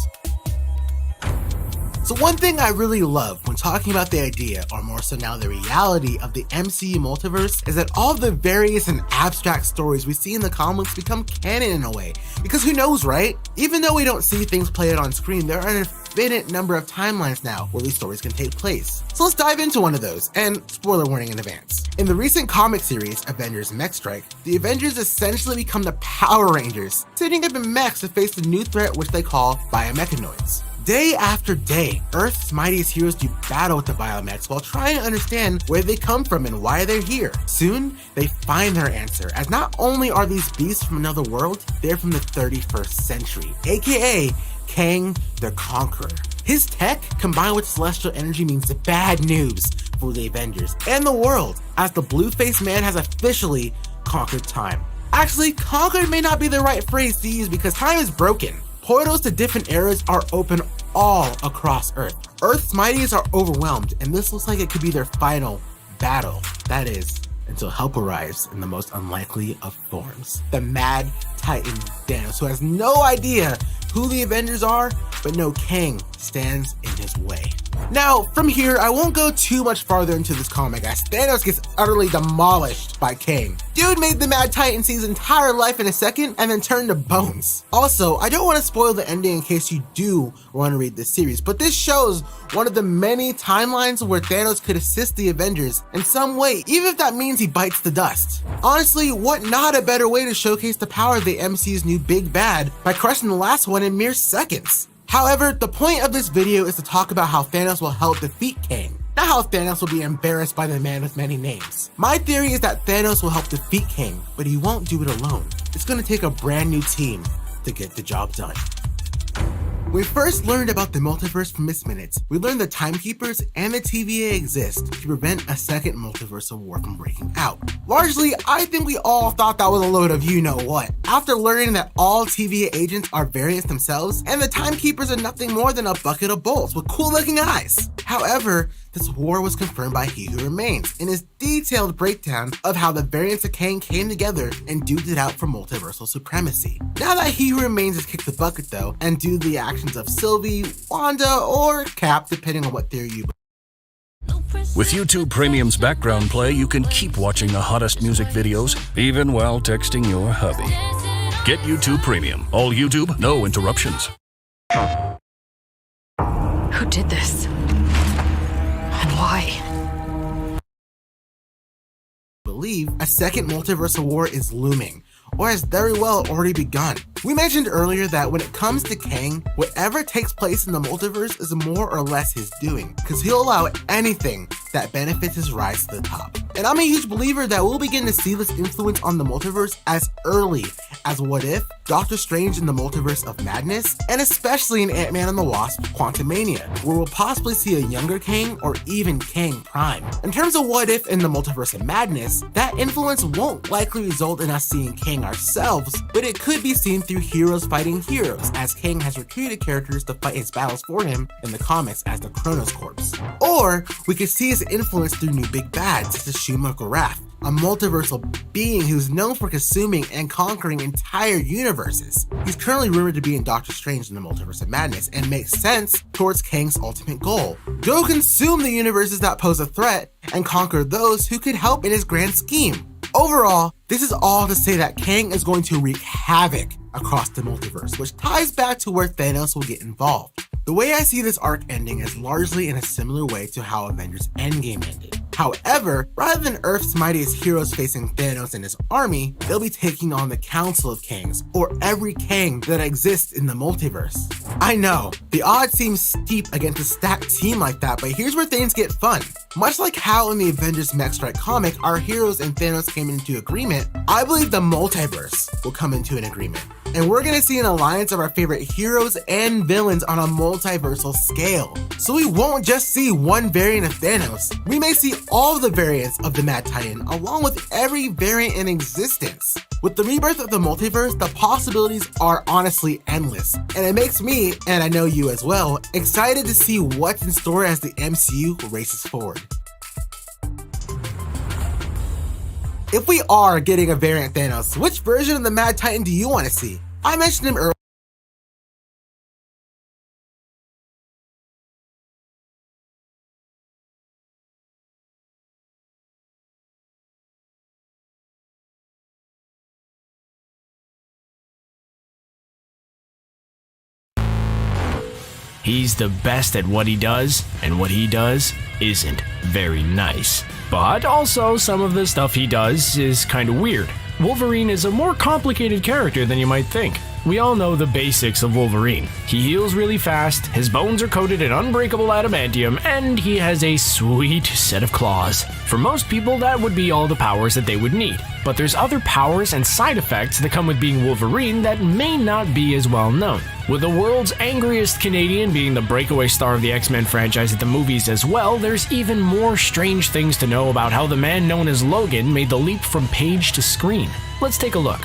So one thing I really love when talking about the idea, or more so now the reality, of the MCU multiverse is that all the various and abstract stories we see in the comics become canon in a way. Because who knows, right? Even though we don't see things played out on screen, there are an infinite number of timelines now where these stories can take place. So let's dive into one of those, and spoiler warning in advance. In the recent comic series, Avengers Mech Strike, the Avengers essentially become the Power Rangers, sitting up in mechs to face the new threat which they call biomechanoids. Day after day, Earth's mightiest heroes do battle with the biomechs while trying to understand where they come from and why they're here. Soon, they find their answer, as not only are these beasts from another world, they're from the 31st century, aka Kang the Conqueror. His tech, combined with celestial energy, means bad news for the Avengers and the world, as the blue-faced man has officially conquered time. Actually, conquered may not be the right phrase to use because time is broken. Portals to different eras are open all across Earth. Earth's mighties are overwhelmed, and this looks like it could be their final battle. That is, until help arrives in the most unlikely of forms. The Mad Titan Thanos, who has no idea who the Avengers are, but no Kang stands in his way. Now, from here, I won't go too much farther into this comic as Thanos gets utterly demolished by Kang. Dude made the Mad Titan see his entire life in a second and then turned to bones. Also, I don't want to spoil the ending in case you do want to read this series, but this shows one of the many timelines where Thanos could assist the Avengers in some way, even if that means he bites the dust. Honestly, what not a better way to showcase the power of the MCU's new big bad by crushing the last one in mere seconds. However, the point of this video is to talk about how Thanos will help defeat Kang, not how Thanos will be embarrassed by the man with many names. My theory is that Thanos will help defeat Kang, but he won't do it alone. It's going to take a brand new team to get the job done. When we first learned about the multiverse from Miss Minutes, we learned the Timekeepers and the TVA exist to prevent a second multiversal war from breaking out. Largely, I think we all thought that was a load of you-know-what. After learning that all TVA agents are variants themselves, and the Timekeepers are nothing more than a bucket of bolts with cool-looking eyes. However, this war was confirmed by He Who Remains in his detailed breakdown of how the variants of Kang came together and duked it out for multiversal supremacy. Now that He Who Remains has kicked the bucket though, and due to the actions of Sylvie, Wanda, or Cap, depending on what theory you believe. With YouTube Premium's background play, you can keep watching the hottest music videos, even while texting your hubby. Get YouTube Premium. All YouTube, no interruptions. Who did this? And why? Believe a second multiversal war is looming, or has very well already begun. We mentioned earlier that when it comes to Kang, whatever takes place in the multiverse is more or less his doing, because he'll allow anything that benefits his rise to the top. And I'm a huge believer that we'll begin to see this influence on the multiverse as early as What If, Doctor Strange in the Multiverse of Madness, and especially in Ant-Man and the Wasp: Quantumania, where we'll possibly see a younger Kang or even Kang Prime. In terms of What If in the Multiverse of Madness, that influence won't likely result in us seeing Kang ourselves, but it could be seen through heroes fighting heroes, as Kang has recruited characters to fight his battles for him in the comics as the Kronos Corps. Or we could see his influence through new big bads such as Shuma Gorath, a multiversal being who's known for consuming and conquering entire universes. He's currently rumored to be in Doctor Strange in the Multiverse of Madness and makes sense towards Kang's ultimate goal. Go consume the universes that pose a threat and conquer those who could help in his grand scheme. Overall, this is all to say that Kang is going to wreak havoc across the multiverse, which ties back to where Thanos will get involved. The way I see this arc ending is largely in a similar way to how Avengers Endgame ended. However, rather than Earth's mightiest heroes facing Thanos and his army, they'll be taking on the Council of Kangs, or every Kang that exists in the multiverse. I know, the odds seem steep against a stacked team like that, but here's where things get fun. Much like how in the Avengers Mech Strike comic, our heroes and Thanos came into agreement, I believe the multiverse will come into an agreement. And we're gonna see an alliance of our favorite heroes and villains on a multiversal scale. So we won't just see one variant of Thanos, we may see all the variants of the Mad Titan, along with every variant in existence. With the rebirth of the multiverse, the possibilities are honestly endless, and it makes me, and I know you as well, excited to see what's in store as the MCU races forward. If we are getting a variant Thanos, which version of the Mad Titan do you want to see? I mentioned him earlier. He's the best at what he does, and what he does isn't very nice. But also, some of the stuff he does is kinda weird. Wolverine is a more complicated character than you might think. We all know the basics of Wolverine. He heals really fast, his bones are coated in unbreakable adamantium, and he has a sweet set of claws. For most people, that would be all the powers that they would need. But there's other powers and side effects that come with being Wolverine that may not be as well known. With the world's angriest Canadian being the breakaway star of the X-Men franchise at the movies as well, there's even more strange things to know about how the man known as Logan made the leap from page to screen. Let's take a look.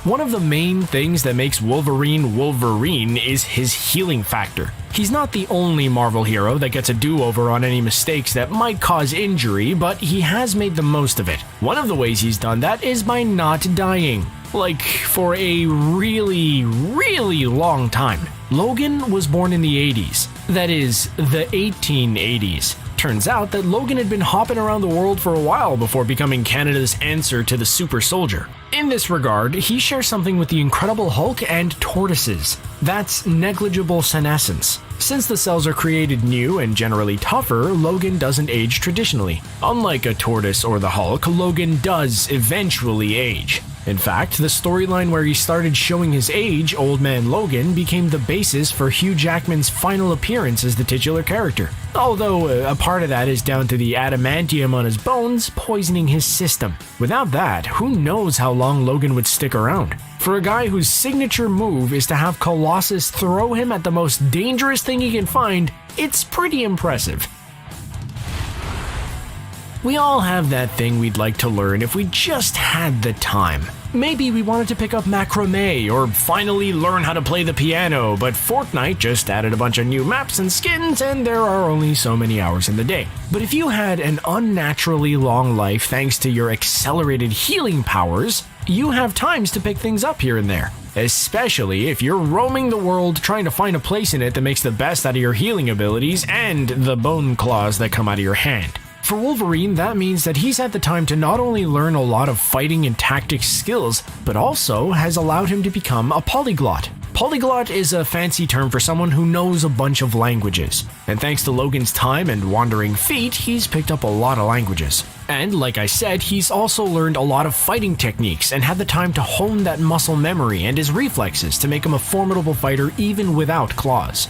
One of the main things that makes Wolverine Wolverine is his healing factor. He's not the only Marvel hero that gets a do-over on any mistakes that might cause injury, but he has made the most of it. One of the ways he's done that is by not dying. Like, for a really, really long time. Logan was born in the 80s. That is, the 1880s. Turns out that Logan had been hopping around the world for a while before becoming Canada's answer to the super soldier. In this regard, he shares something with the Incredible Hulk and tortoises. That's negligible senescence. Since the cells are created new and generally tougher, Logan doesn't age traditionally. Unlike a tortoise or the Hulk, Logan does eventually age. In fact, the storyline where he started showing his age, Old Man Logan, became the basis for Hugh Jackman's final appearance as the titular character. Although a part of that is down to the adamantium on his bones poisoning his system. Without that, who knows how long Logan would stick around? For a guy whose signature move is to have Colossus throw him at the most dangerous thing he can find, it's pretty impressive. We all have that thing we'd like to learn if we just had the time. Maybe we wanted to pick up macrame or finally learn how to play the piano, but Fortnite just added a bunch of new maps and skins and there are only so many hours in the day. But if you had an unnaturally long life thanks to your accelerated healing powers, you have times to pick things up here and there. Especially if you're roaming the world trying to find a place in it that makes the best out of your healing abilities and the bone claws that come out of your hand. For Wolverine, that means that he's had the time to not only learn a lot of fighting and tactics skills, but also has allowed him to become a polyglot. Polyglot is a fancy term for someone who knows a bunch of languages. And thanks to Logan's time and wandering feet, he's picked up a lot of languages. And like I said, he's also learned a lot of fighting techniques and had the time to hone that muscle memory and his reflexes to make him a formidable fighter even without claws.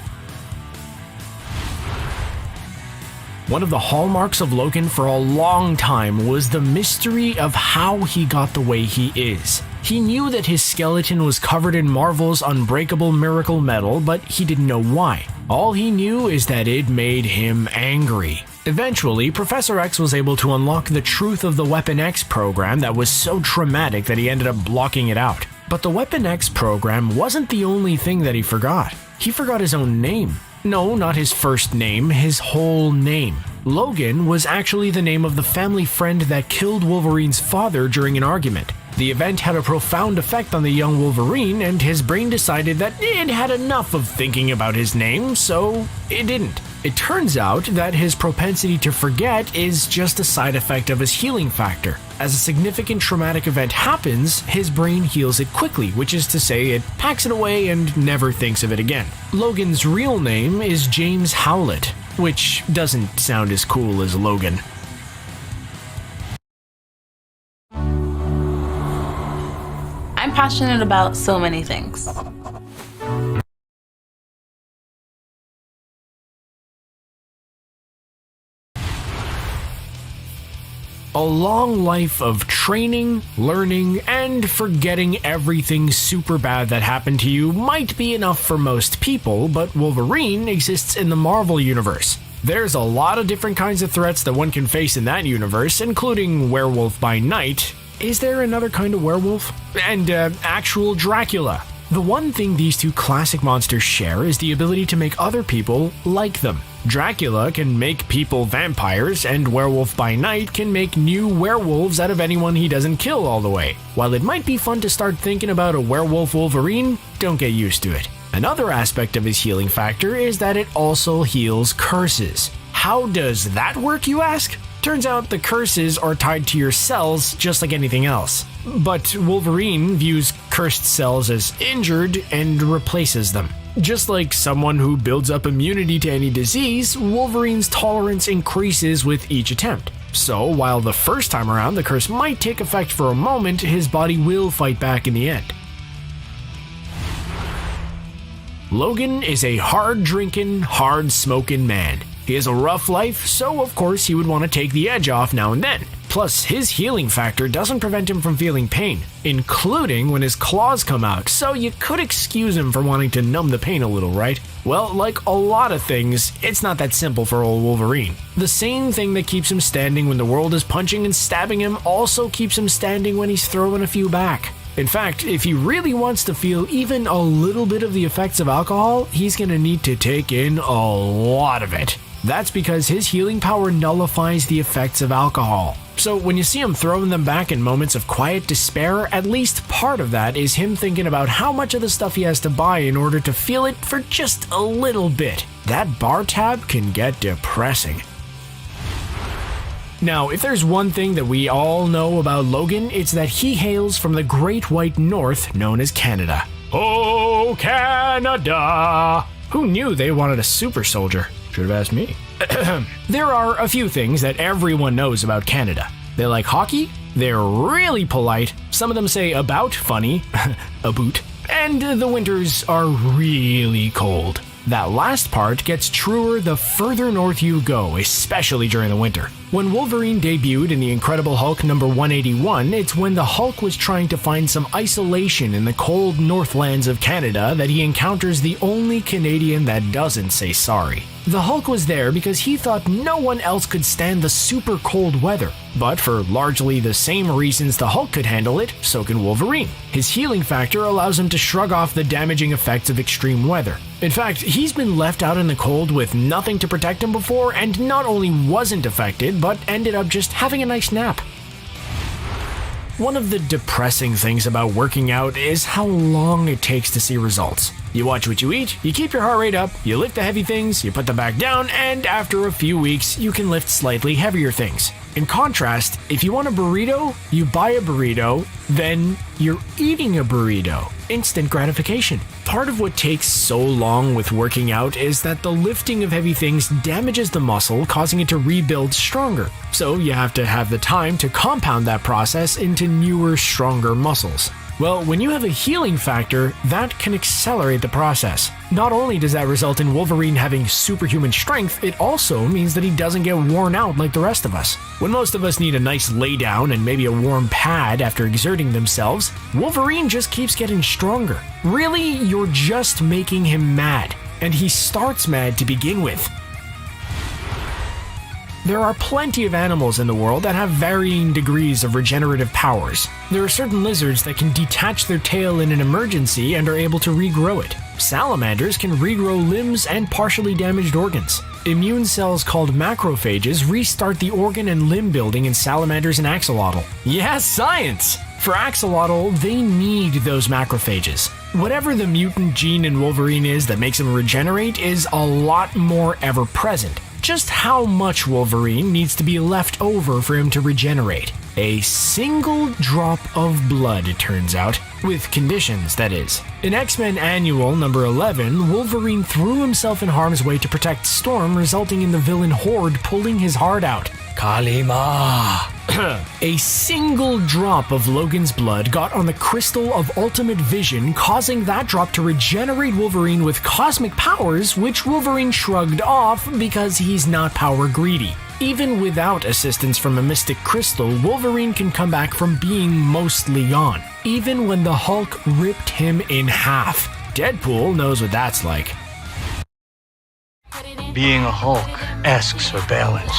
One of the hallmarks of Logan for a long time was the mystery of how he got the way he is. He knew that his skeleton was covered in Marvel's unbreakable miracle metal, but he didn't know why. All he knew is that it made him angry. Eventually, Professor X was able to unlock the truth of the Weapon X program that was so traumatic that he ended up blocking it out. But the Weapon X program wasn't the only thing that he forgot. He forgot his own name. No, not his first name, his whole name. Logan was actually the name of the family friend that killed Wolverine's father during an argument. The event had a profound effect on the young Wolverine, and his brain decided that it had enough of thinking about his name, so it didn't. It turns out that his propensity to forget is just a side effect of his healing factor. As a significant traumatic event happens, his brain heals it quickly, which is to say it packs it away and never thinks of it again. Logan's real name is James Howlett, which doesn't sound as cool as Logan. I'm passionate about so many things. A long life of training, learning, and forgetting everything super bad that happened to you might be enough for most people, but Wolverine exists in the Marvel Universe. There's a lot of different kinds of threats that one can face in that universe, including Werewolf by Night. Is there another kind of werewolf? And actual Dracula. The one thing these two classic monsters share is the ability to make other people like them. Dracula can make people vampires, and Werewolf by Night can make new werewolves out of anyone he doesn't kill all the way. While it might be fun to start thinking about a werewolf Wolverine, don't get used to it. Another aspect of his healing factor is that it also heals curses. How does that work, you ask? Turns out the curses are tied to your cells just like anything else. But Wolverine views cursed cells as injured and replaces them. Just like someone who builds up immunity to any disease, Wolverine's tolerance increases with each attempt. So, while the first time around the curse might take effect for a moment, his body will fight back in the end. Logan is a hard-drinking, hard-smoking man. He has a rough life, so of course he would want to take the edge off now and then. Plus, his healing factor doesn't prevent him from feeling pain, including when his claws come out, so you could excuse him for wanting to numb the pain a little, right? Well, like a lot of things, it's not that simple for old Wolverine. The same thing that keeps him standing when the world is punching and stabbing him also keeps him standing when he's throwing a few back. In fact, if he really wants to feel even a little bit of the effects of alcohol, he's gonna need to take in a lot of it. That's because his healing power nullifies the effects of alcohol. So when you see him throwing them back in moments of quiet despair, at least part of that is him thinking about how much of the stuff he has to buy in order to feel it for just a little bit. That bar tab can get depressing. Now, if there's one thing that we all know about Logan, it's that he hails from the Great White North known as Canada. Oh, Canada! Who knew they wanted a super soldier? Should have asked me. There are a few things that everyone knows about Canada. They like hockey, they're really polite, some of them say about funny, a boot, and the winters are really cold. That last part gets truer the further north you go, especially during the winter. When Wolverine debuted in The Incredible Hulk number 181, it's when the Hulk was trying to find some isolation in the cold northlands of Canada that he encounters the only Canadian that doesn't say sorry. The Hulk was there because he thought no one else could stand the super cold weather. But for largely the same reasons the Hulk could handle it, so can Wolverine. His healing factor allows him to shrug off the damaging effects of extreme weather. In fact, he's been left out in the cold with nothing to protect him before and not only wasn't affected, but ended up just having a nice nap. One of the depressing things about working out is how long it takes to see results. You watch what you eat, you keep your heart rate up, you lift the heavy things, you put them back down, and after a few weeks, you can lift slightly heavier things. In contrast, if you want a burrito, you buy a burrito, then you're eating a burrito. Instant gratification. Part of what takes so long with working out is that the lifting of heavy things damages the muscle, causing it to rebuild stronger. So you have to have the time to compound that process into newer, stronger muscles. Well, when you have a healing factor, that can accelerate the process. Not only does that result in Wolverine having superhuman strength, it also means that he doesn't get worn out like the rest of us. When most of us need a nice laydown and maybe a warm pad after exerting themselves, Wolverine just keeps getting stronger. Really, you're just making him mad, and he starts mad to begin with. There are plenty of animals in the world that have varying degrees of regenerative powers. There are certain lizards that can detach their tail in an emergency and are able to regrow it. Salamanders can regrow limbs and partially damaged organs. Immune cells called macrophages restart the organ and limb building in salamanders and axolotl. Yes, science! For axolotl, they need those macrophages. Whatever the mutant gene in Wolverine is that makes him regenerate is a lot more ever-present. Just how much Wolverine needs to be left over for him to regenerate? A single drop of blood, it turns out. With conditions, that is. In X-Men Annual number 11, Wolverine threw himself in harm's way to protect Storm, resulting in the villain Horde pulling his heart out. Kalima! A single drop of Logan's blood got on the crystal of ultimate vision, causing that drop to regenerate Wolverine with cosmic powers, which Wolverine shrugged off because he's not power greedy. Even without assistance from a mystic crystal, Wolverine can come back from being mostly gone, even when the Hulk ripped him in half. Deadpool knows what that's like. Being a Hulk asks for balance.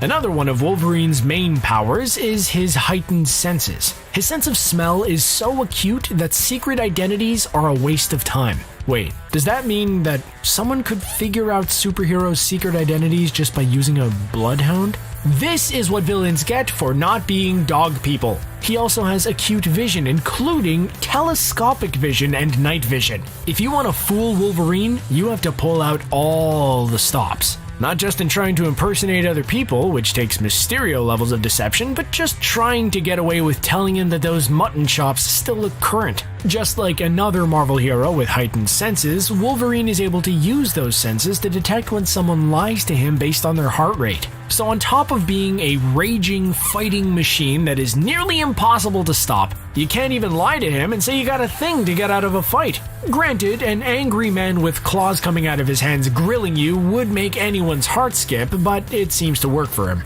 Another one of Wolverine's main powers is his heightened senses. His sense of smell is so acute that secret identities are a waste of time. Wait, does that mean that someone could figure out superheroes' secret identities just by using a bloodhound? This is what villains get for not being dog people. He also has acute vision, including telescopic vision and night vision. If you want to fool Wolverine, you have to pull out all the stops. Not just in trying to impersonate other people, which takes Mysterio levels of deception, but just trying to get away with telling him that those mutton chops still look current. Just like another Marvel hero with heightened senses, Wolverine is able to use those senses to detect when someone lies to him based on their heart rate. So on top of being a raging, fighting machine that is nearly impossible to stop, you can't even lie to him and say you got a thing to get out of a fight. Granted, an angry man with claws coming out of his hands grilling you would make anyone's heart skip, but it seems to work for him.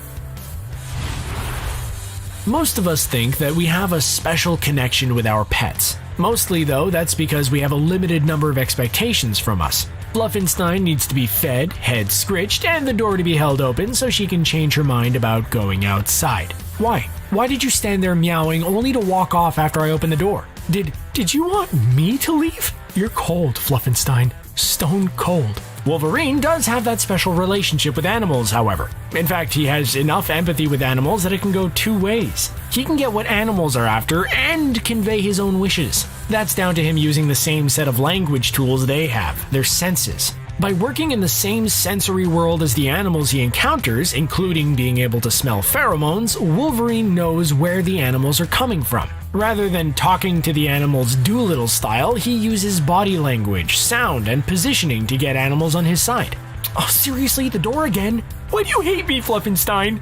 Most of us think that we have a special connection with our pets. Mostly, though, that's because we have a limited number of expectations from us. Fluffenstein needs to be fed, head scritched, and the door to be held open so she can change her mind about going outside. Why? Why did you stand there meowing only to walk off after I opened the door? Did you want me to leave? You're cold, Fluffenstein. Stone cold. Wolverine does have that special relationship with animals, however. In fact, he has enough empathy with animals that it can go two ways. He can get what animals are after and convey his own wishes. That's down to him using the same set of language tools they have, their senses. By working in the same sensory world as the animals he encounters, including being able to smell pheromones, Wolverine knows where the animals are coming from. Rather than talking to the animals Doolittle style, he uses body language, sound, and positioning to get animals on his side. Oh, seriously, the door again? Why do you hate me, Fluffenstein?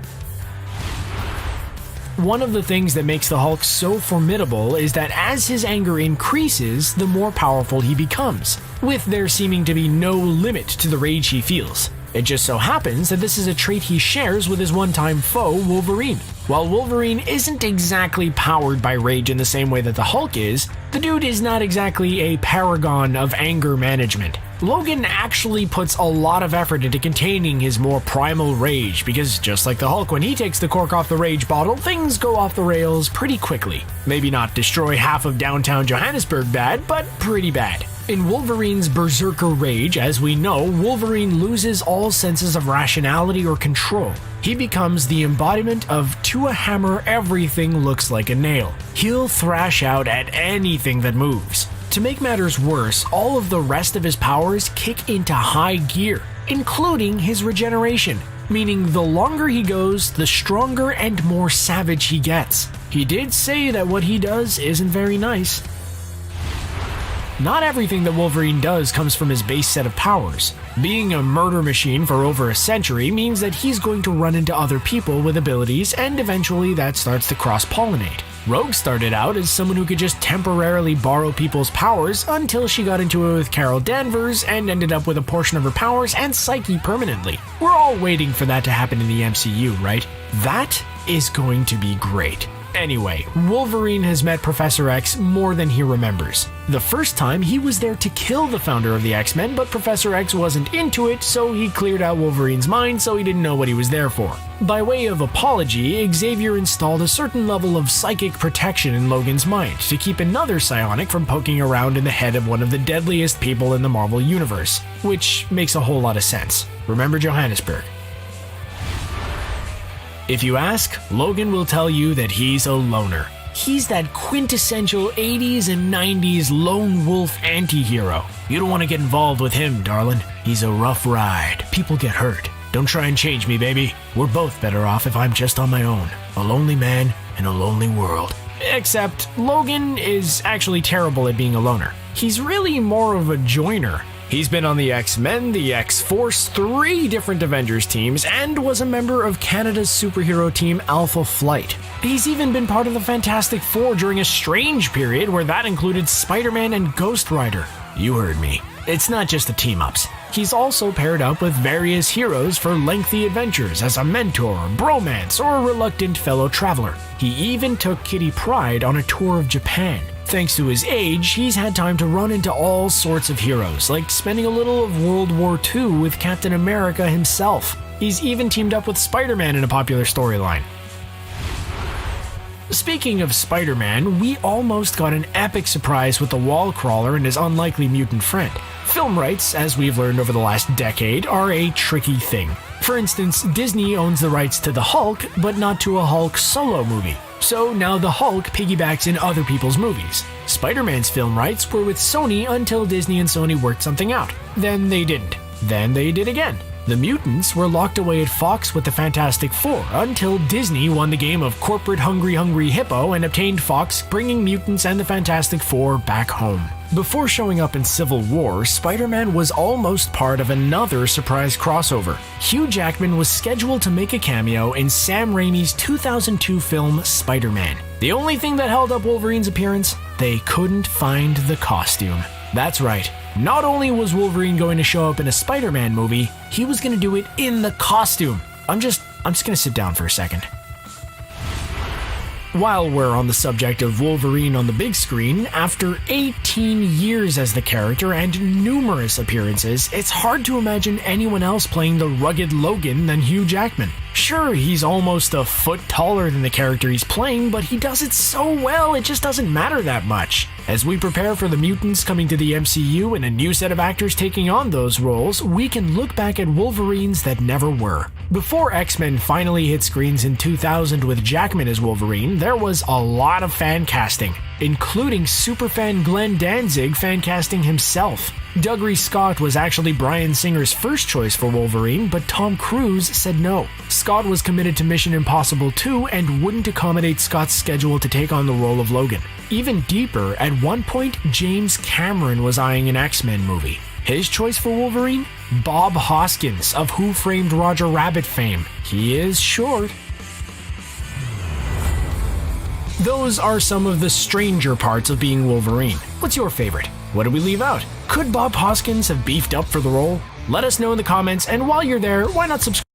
One of the things that makes the Hulk so formidable is that as his anger increases, the more powerful he becomes, with there seeming to be no limit to the rage he feels. It just so happens that this is a trait he shares with his one-time foe, Wolverine. While Wolverine isn't exactly powered by rage in the same way that the Hulk is, the dude is not exactly a paragon of anger management. Logan actually puts a lot of effort into containing his more primal rage because just like the Hulk, when he takes the cork off the rage bottle, things go off the rails pretty quickly. Maybe not destroy half of downtown Johannesburg bad, but pretty bad. In Wolverine's berserker rage, as we know, Wolverine loses all senses of rationality or control. He becomes the embodiment of to a hammer everything looks like a nail. He'll thrash out at anything that moves. To make matters worse, all of the rest of his powers kick into high gear, including his regeneration, meaning the longer he goes, the stronger and more savage he gets. He did say that what he does isn't very nice. not everything that Wolverine does comes from his base set of powers. Being a murder machine for over a century means that he's going to run into other people with abilities, and eventually that starts to cross-pollinate. Rogue started out as someone who could just temporarily borrow people's powers until she got into it with Carol Danvers and ended up with a portion of her powers and psyche permanently. We're all waiting for that to happen in the MCU, right? That is going to be great. Anyway, Wolverine has met Professor X more than he remembers. The first time, he was there to kill the founder of the X-Men, but Professor X wasn't into it, so he cleared out Wolverine's mind so he didn't know what he was there for. By way of apology, Xavier installed a certain level of psychic protection in Logan's mind to keep another psionic from poking around in the head of one of the deadliest people in the Marvel Universe, which makes a whole lot of sense. Remember Johannesburg. If you ask, Logan will tell you that he's a loner. He's that quintessential 80s and 90s lone wolf anti-hero. You don't want to get involved with him, darling. He's a rough ride. People get hurt. Don't try and change me, baby. We're both better off if I'm just on my own. A lonely man in a lonely world. Except, Logan is actually terrible at being a loner. He's really more of a joiner. He's been on the X-Men, the X-Force, 3 different Avengers teams, and was a member of Canada's superhero team Alpha Flight. He's even been part of the Fantastic Four during a strange period where that included Spider-Man and Ghost Rider. You heard me. It's not just the team-ups. He's also paired up with various heroes for lengthy adventures as a mentor, bromance, or a reluctant fellow traveler. He even took Kitty Pryde on a tour of Japan. Thanks to his age, he's had time to run into all sorts of heroes, like spending a little of World War II with Captain America himself. He's even teamed up with Spider-Man in a popular storyline. Speaking of Spider-Man, we almost got an epic surprise with the wall crawler and his unlikely mutant friend. Film rights, as we've learned over the last decade, are a tricky thing. For instance, Disney owns the rights to the Hulk, but not to a Hulk solo movie. So now the Hulk piggybacks in other people's movies. Spider-Man's film rights were with Sony until Disney and Sony worked something out. Then they didn't. Then they did again. The mutants were locked away at Fox with the Fantastic Four until Disney won the game of corporate hungry hippo and obtained Fox, bringing mutants and the Fantastic Four back home. Before showing up in Civil War, Spider-Man was almost part of another surprise crossover. Hugh Jackman was scheduled to make a cameo in Sam Raimi's 2002 film Spider-Man. The only thing that held up Wolverine's appearance? They couldn't find the costume. That's right. Not only was Wolverine going to show up in a Spider-Man movie, he was going to do it in the costume. I'm just going to sit down for a second. While we're on the subject of Wolverine on the big screen, after 18 years as the character and numerous appearances, it's hard to imagine anyone else playing the rugged Logan than Hugh Jackman. Sure, he's almost a foot taller than the character he's playing, but he does it so well it just doesn't matter that much. As we prepare for the mutants coming to the MCU and a new set of actors taking on those roles, we can look back at Wolverines that never were. Before X-Men finally hit screens in 2000 with Jackman as Wolverine, there was a lot of fan casting, including superfan Glenn Danzig fan casting himself. Dougray Scott was actually Bryan Singer's first choice for Wolverine, but Tom Cruise said no. Scott was committed to Mission Impossible 2 and wouldn't accommodate Scott's schedule to take on the role of Logan. Even deeper, at one point, James Cameron was eyeing an X-Men movie. His choice for Wolverine? Bob Hoskins of Who Framed Roger Rabbit fame. He is short. Those are some of the stranger parts of being Wolverine. What's your favorite? What did we leave out? Could Bob Hoskins have beefed up for the role? Let us know in the comments, and while you're there, why not subscribe?